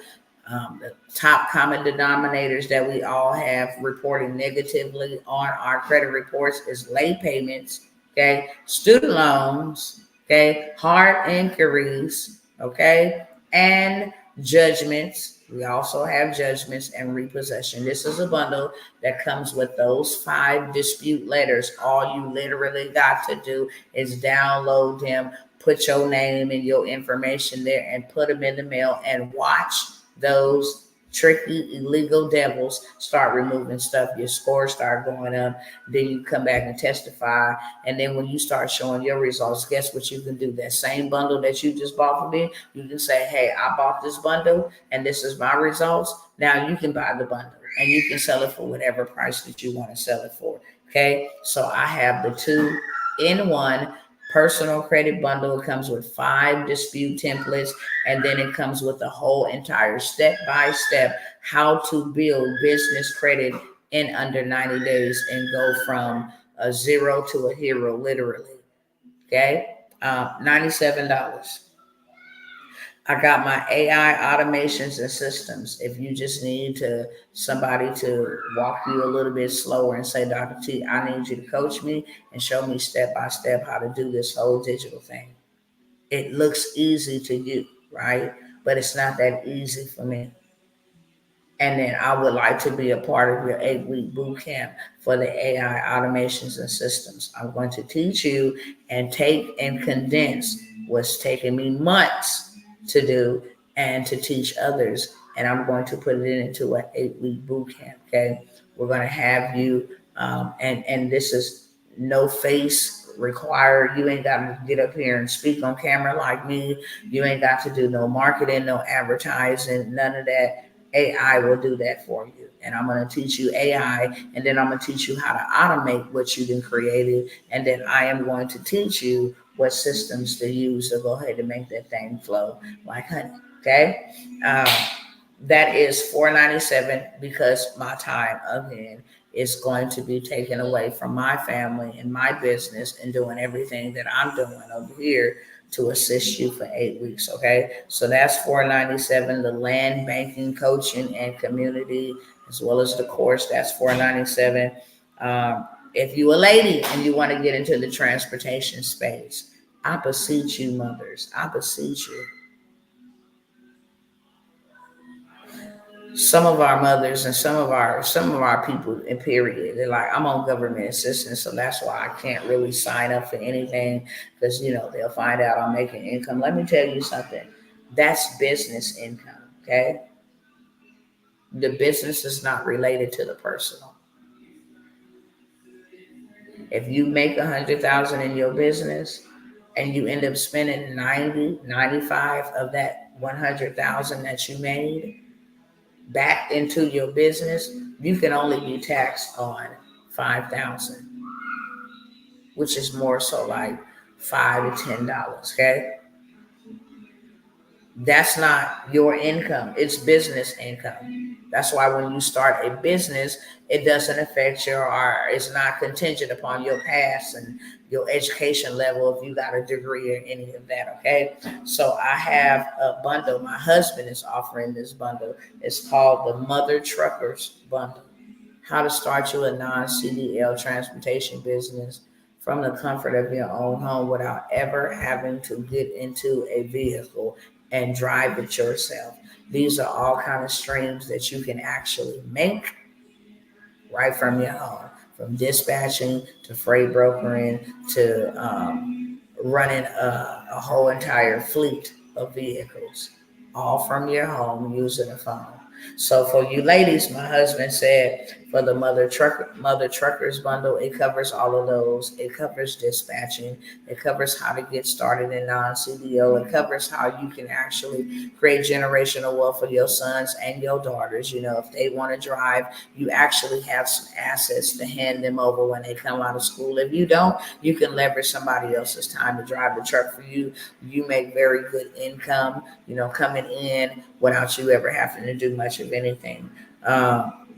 The top common denominators that we all have reporting negatively on our credit reports is late payments, okay, student loans, okay, hard inquiries, okay, and judgments. We also have judgments and repossession. This is a bundle that comes with those 5 dispute letters. All you literally got to do is download them, put your name and your information there, and put them in the mail and watch those tricky illegal devils start removing stuff. Your scores start going up. Then you come back and testify. And then when you start showing your results, guess what you can do? That same bundle that you just bought for me, you can say, hey, I bought this bundle and this is my results. Now you can buy the bundle and you can sell it for whatever price that you want to sell it for. Okay. So I have the 2-in-1 personal credit bundle. It comes with 5 dispute templates, and then it comes with the whole entire step-by-step how to build business credit in under 90 days and go from a zero to a hero, literally. Okay, $97. I got my AI automations and systems. If you just need somebody to walk you a little bit slower and say, Dr. T, I need you to coach me and show me step by step how to do this whole digital thing. It looks easy to you, right? But it's not that easy for me. And then I would like to be a part of your 8-week boot camp for the AI automations and systems. I'm going to teach you and take and condense what's taking me months to do and to teach others. And I'm going to put it into an 8-week boot camp. Okay. We're going to have you, and this is no face required. You ain't got to get up here and speak on camera like me. You ain't got to do no marketing, no advertising, none of that. AI will do that for you. And I'm going to teach you AI, and then I'm going to teach you how to automate what you've been created. And then I am going to teach you what systems to use to go ahead and make that thing flow like honey. Okay. That is $497 because my time again is going to be taken away from my family and my business and doing everything that I'm doing over here to assist you for 8 weeks. Okay. So that's $497. The land banking coaching and community, as well as the course, that's $497. If you a lady and you want to get into the transportation space, I beseech you, mothers, I beseech you. Some of our mothers and some of our people in period, they're like, I'm on government assistance, so that's why I can't really sign up for anything because they'll find out I'm making income. Let me tell you something. That's business income. Okay. The business is not related to the personal. If you make 100,000 in your business and you end up spending 90, 95 of that 100,000 that you made back into your business, you can only be taxed on 5,000, which is more so like $5 to $10. Okay. That's not your income. It's business income. That's why when you start a business, it doesn't affect or it's not contingent upon your past and your education level if you got a degree or any of that. Okay. So I have a bundle. My husband is offering this bundle. It's called the Mother Truckers Bundle. How to start you a non-CDL transportation business from the comfort of your own home without ever having to get into a vehicle and drive it yourself. These are all kind of streams that you can actually make right from your home, from dispatching to freight brokering to running a whole entire fleet of vehicles, all from your home using a phone. So for you ladies, my husband said for the mother truckers bundle, it covers all of those. It covers dispatching. It covers how to get started in non-CDO. It covers how you can actually create generational wealth for your sons and your daughters. You know, if they want to drive, you actually have some assets to hand them over when they come out of school. If you don't, you can leverage somebody else's time to drive the truck for you. You make very good income, you know, coming in without you ever having to do much of anything.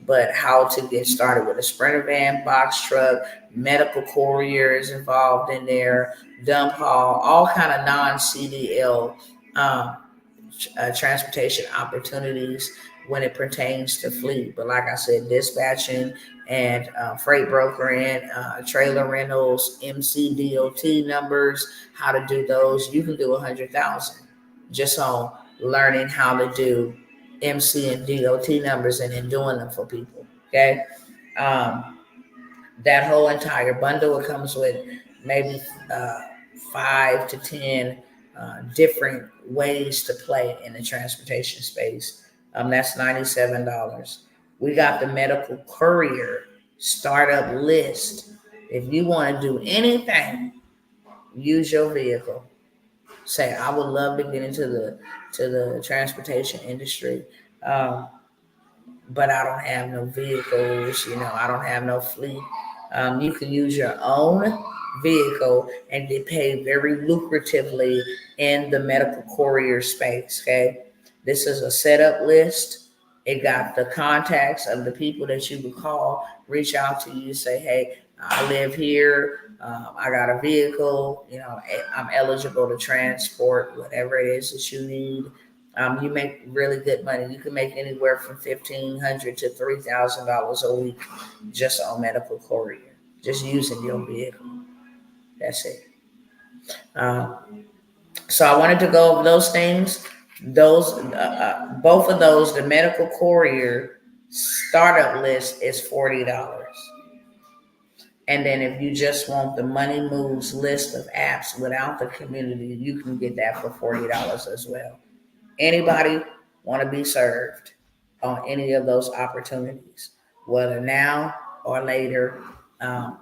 But how to get started with a Sprinter van, box truck, medical courier is involved in there, dump haul, all kind of non-CDL transportation opportunities when it pertains to fleet. But like I said, dispatching and freight brokering, trailer rentals, MCDOT numbers, how to do those. You can do 100,000 just on learning how to do MC and DOT numbers and then doing them for people. Okay. Um, that whole entire bundle, it comes with maybe 5 to 10 different ways to play in the transportation space. That's $97. We got the medical courier startup list. If you want to do anything, use your vehicle. Say, I would love to get into the transportation industry. But I don't have no vehicles, you know, I don't have no fleet. You can use your own vehicle and get paid very lucratively in the medical courier space. Okay. This is a setup list. It got the contacts of the people that you would call, reach out to you, say, hey, I live here. I got a vehicle, you know, I'm eligible to transport whatever it is that you need. You make really good money. You can make anywhere from $1,500 to $3,000 a week just on medical courier, just using your vehicle. That's it. So I wanted to go over those things. Those, both of those, the medical courier startup list is $40. And then if you just want the Money Moves list of apps without the community, you can get that for $40 as well. Anybody want to be served on any of those opportunities, whether now or later, um,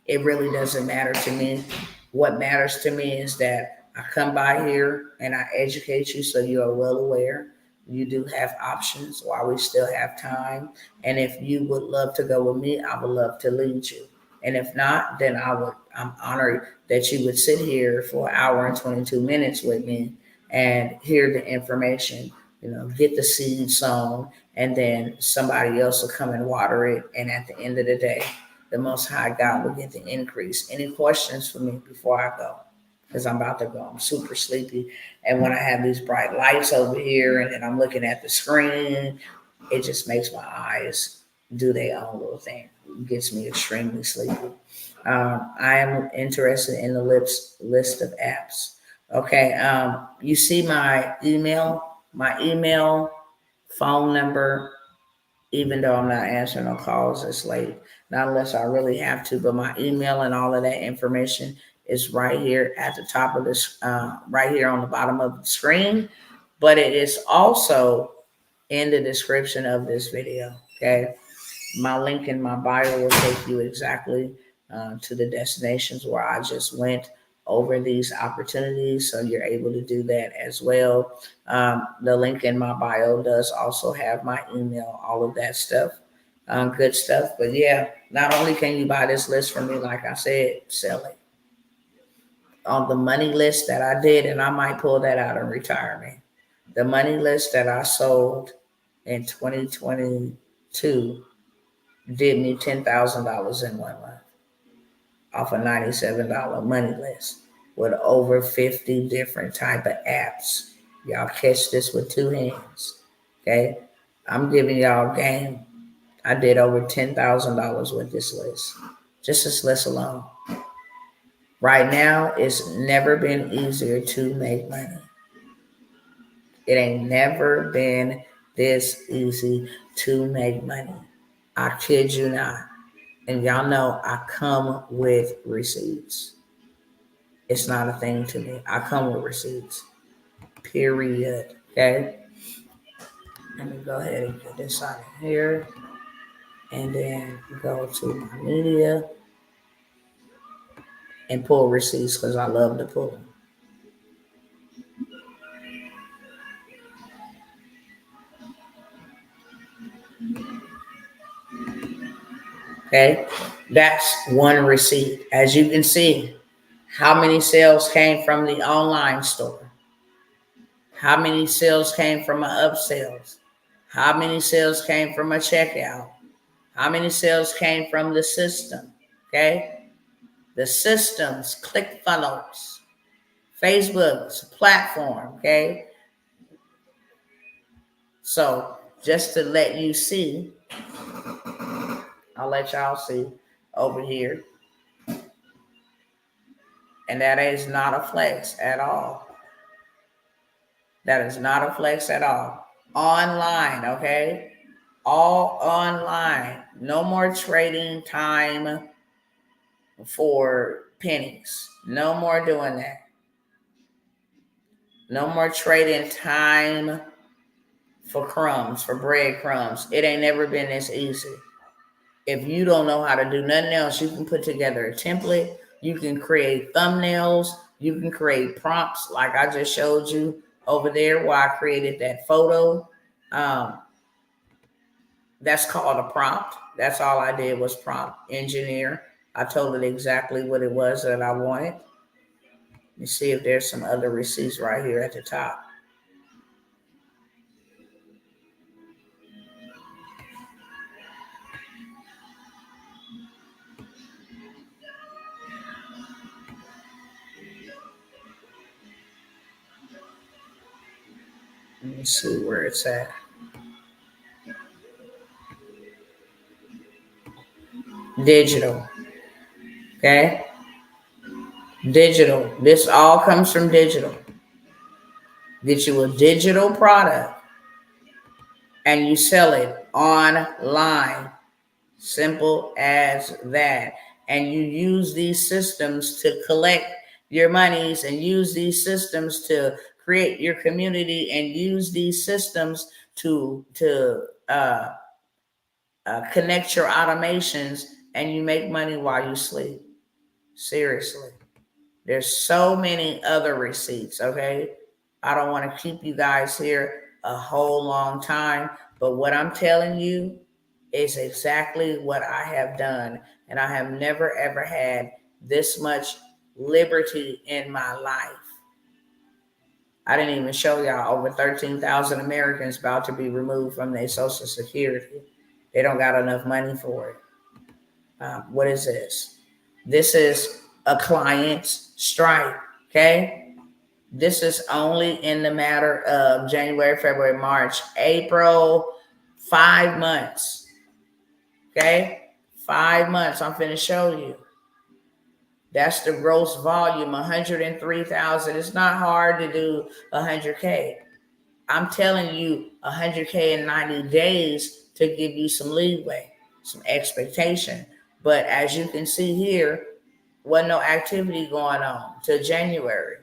it really doesn't matter to me. What matters to me is that I come by here and I educate you so you are well aware. You do have options while we still have time. And if you would love to go with me, I would love to lead you. And if not, then I'm honored that you would sit here for an hour and 22 minutes with me and hear the information, you know, get the seed sown, and then somebody else will come and water it. And at the end of the day, the Most High God will get the increase. Any questions for me before I go? Because I'm about to go. I'm super sleepy. And when I have these bright lights over here and then I'm looking at the screen, it just makes my eyes do their own little thing. It gets me extremely sleepy. I am interested in the list of apps. Okay. You see my email, phone number, even though I'm not answering no calls it's late, not unless I really have to, but my email and all of that information is right here at the top of this, right here on the bottom of the screen, but it is also in the description of this video. Okay. My link in my bio will take you exactly to the destinations where I just went over these opportunities. So you're able to do that as well. The link in my bio does also have my email, all of that stuff, good stuff. But yeah, not only can you buy this list from me, like I said, sell it on the money list that I did, and I might pull that out in retirement. The money list that I sold in 2022 did me $10,000 in 1 month off a $97 money list with over 50 different type of apps. Y'all catch this with two hands. Okay. I'm giving y'all game. I did over $10,000 with this list. Just this list alone. Right now, it's never been easier to make money. It ain't never been this easy to make money. I kid you not. And y'all know I come with receipts. It's not a thing to me. I come with receipts. Period. Okay. Let me go ahead and get this out of here. And then go to my media and pull receipts because I love to pull. Okay. That's one receipt. As you can see, how many sales came from the online store? How many sales came from an upsells? How many sales came from a checkout? How many sales came from the system? Okay. The systems, ClickFunnels, Facebook's platform. Okay. So just to let you see, I'll let y'all see over here. And that is not a flex at all. That is not a flex at all. Online, okay? All online. No more trading time for pennies. No more doing that. No more trading time for crumbs, for breadcrumbs. It ain't never been this easy. If you don't know how to do nothing else, you can put together a template. You can create thumbnails. You can create prompts like I just showed you over there where I created that photo. That's called a prompt. That's all I did was prompt engineer. I told it exactly what it was that I wanted. Let me see if there's some other receipts right here at the top. Let me see where it's at. Digital. Okay. Digital. This all comes from digital. Get you a digital product and you sell it online. Simple as that. And you use these systems to collect your monies and use these systems to create your community and use these systems to connect your automations, and you make money while you sleep. Seriously. There's so many other receipts, okay? I don't want to keep you guys here a whole long time, but what I'm telling you is exactly what I have done. And I have never, ever had this much liberty in my life. I didn't even show y'all over 13,000 Americans about to be removed from their Social Security. They don't got enough money for it. What is this? This is a client's strike, okay? This is only in the matter of January, February, March, April, 5 months, okay? 5 months, I'm finna show you. That's the gross volume, 103,000. It's not hard to do 100K. I'm telling you 100K in 90 days to give you some leeway, some expectation. But as you can see here, wasn't no activity going on till January.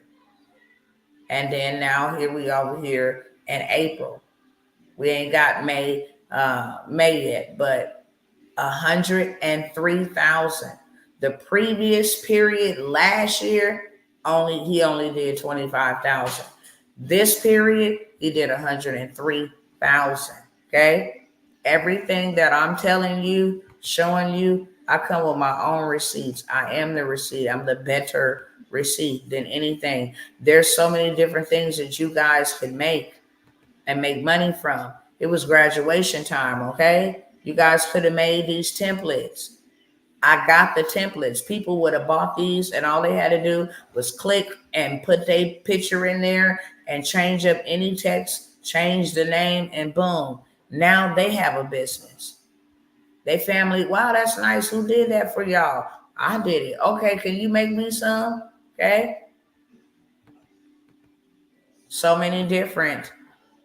And then now here we over here in April. We ain't got May yet, but 103,000. The previous period last year, he only did 25,000. This period, he did 103,000. Okay? Everything that I'm telling you, showing you, I come with my own receipts. I am the receipt. I'm the better receipt than anything. There's so many different things that you guys can make and make money from. It was graduation time, okay? You guys could have made these templates. I got the templates. People would have bought these and all they had to do was click and put their picture in there and change up any text, change the name, and boom. Now they have a business. They family, wow, that's nice. Who did that for y'all? I did it. Okay, can you make me some? Okay. So many different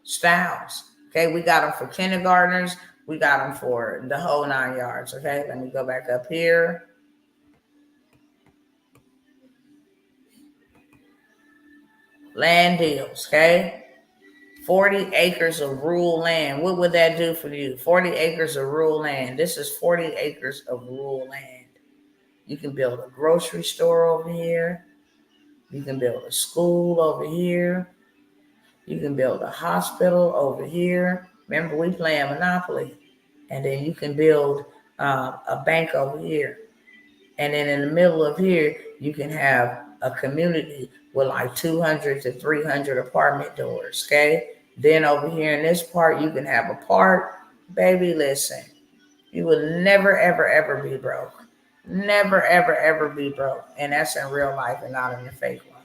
styles. Okay, we got them for kindergartners. We got them for the whole 9 yards. Okay, let me go back up here. Land deals. Okay, 40 acres of rural land. What would that do for you? 40 acres of rural land. This is 40 acres of rural land. You can build a grocery store over here. You can build a school over here. You can build a hospital over here. Remember, we playing Monopoly. And then you can build a bank over here. And then in the middle of here, you can have a community with like 200 to 300 apartment doors, okay? Then over here in this part, you can have a park. Baby, listen, you will never, ever, ever be broke. Never, ever, ever be broke. And that's in real life and not in the fake one,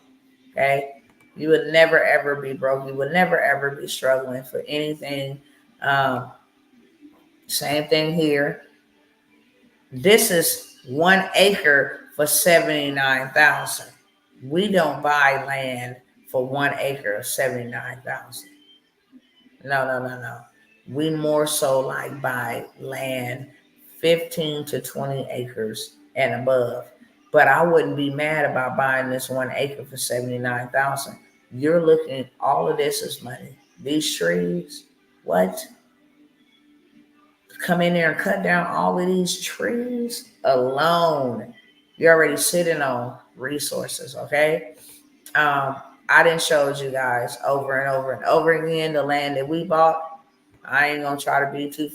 okay? You would never, ever be broke. You would never, ever be struggling for anything. Same thing here. This is 1 acre for 79,000. We don't buy land for 1 acre of 79,000. No. We more so like buy land 15 to 20 acres and above. But I wouldn't be mad about buying this 1 acre for 79,000. You're looking, all of this is money. These trees, what? Come in there and cut down all of these trees alone. You're already sitting on resources, okay? I didn't show you guys over and over and over again the land that we bought. I ain't gonna try to be too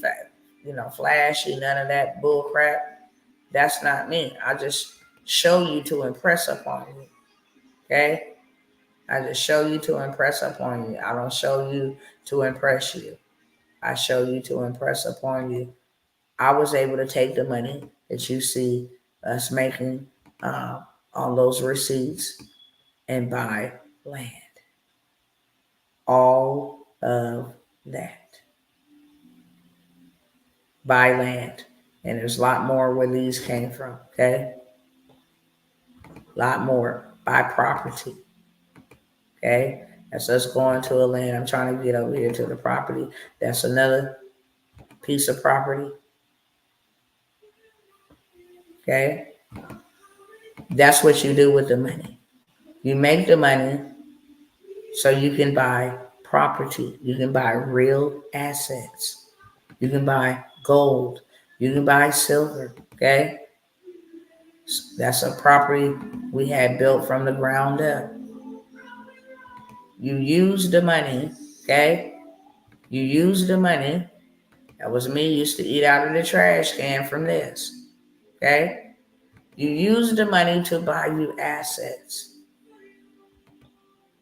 flashy, none of that bull crap. That's not me. I just show you to impress upon you, okay? I just show you to impress upon you. I don't show you to impress you. I show you to impress upon you. I was able to take the money that you see us making on those receipts and buy land. All of that. Buy land. And there's a lot more where these came from, okay? A lot more. Buy property, okay? That's us going to a land. I'm trying to get over here to the property. That's another piece of property, okay? That's what you do with the money. You make the money so you can buy property. You can buy real assets. You can buy gold. You can buy silver, okay? That's a property we had built from the ground up. You use the money, okay? You use the money. That was me, used to eat out of the trash can from this, okay? You use the money to buy you assets.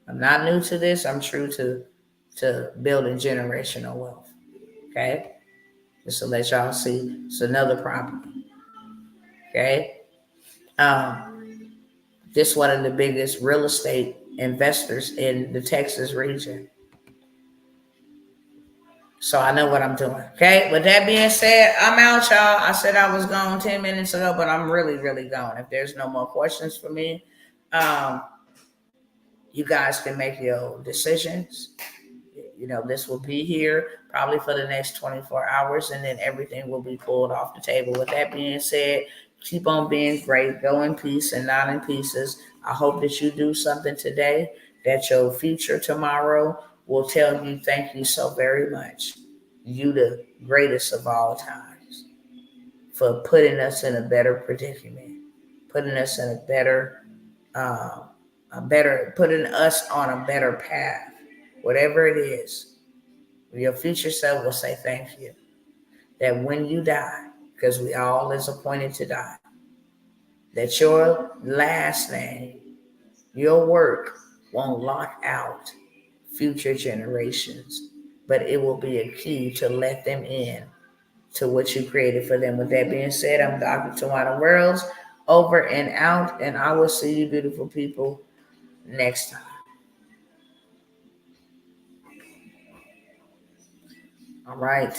I'm not new to this. I'm true to building generational wealth, okay? Just to let y'all see, it's another property, okay? This one of the biggest real estate investors in the Texas region. So I know what I'm doing, okay? With that being said, I'm out, y'all. I said I was gone 10 minutes ago, but I'm really, really gone. If there's no more questions for me, you guys can make your decisions. This will be here probably for the next 24 hours, and then everything will be pulled off the table. With that being said, keep on being great. Go in peace and not in pieces. I hope that you do something today that your future tomorrow will tell you thank you so very much. You the greatest of all times for putting us in a better predicament, putting us in putting us on a better path. Whatever it is, your future self will say thank you. That when you die, because we all is appointed to die, that your last name, your work won't lock out future generations, but it will be a key to let them in to what you created for them. With that being said, I'm Dr. Tawana Worlds, over and out, and I will see you beautiful people next time. All right.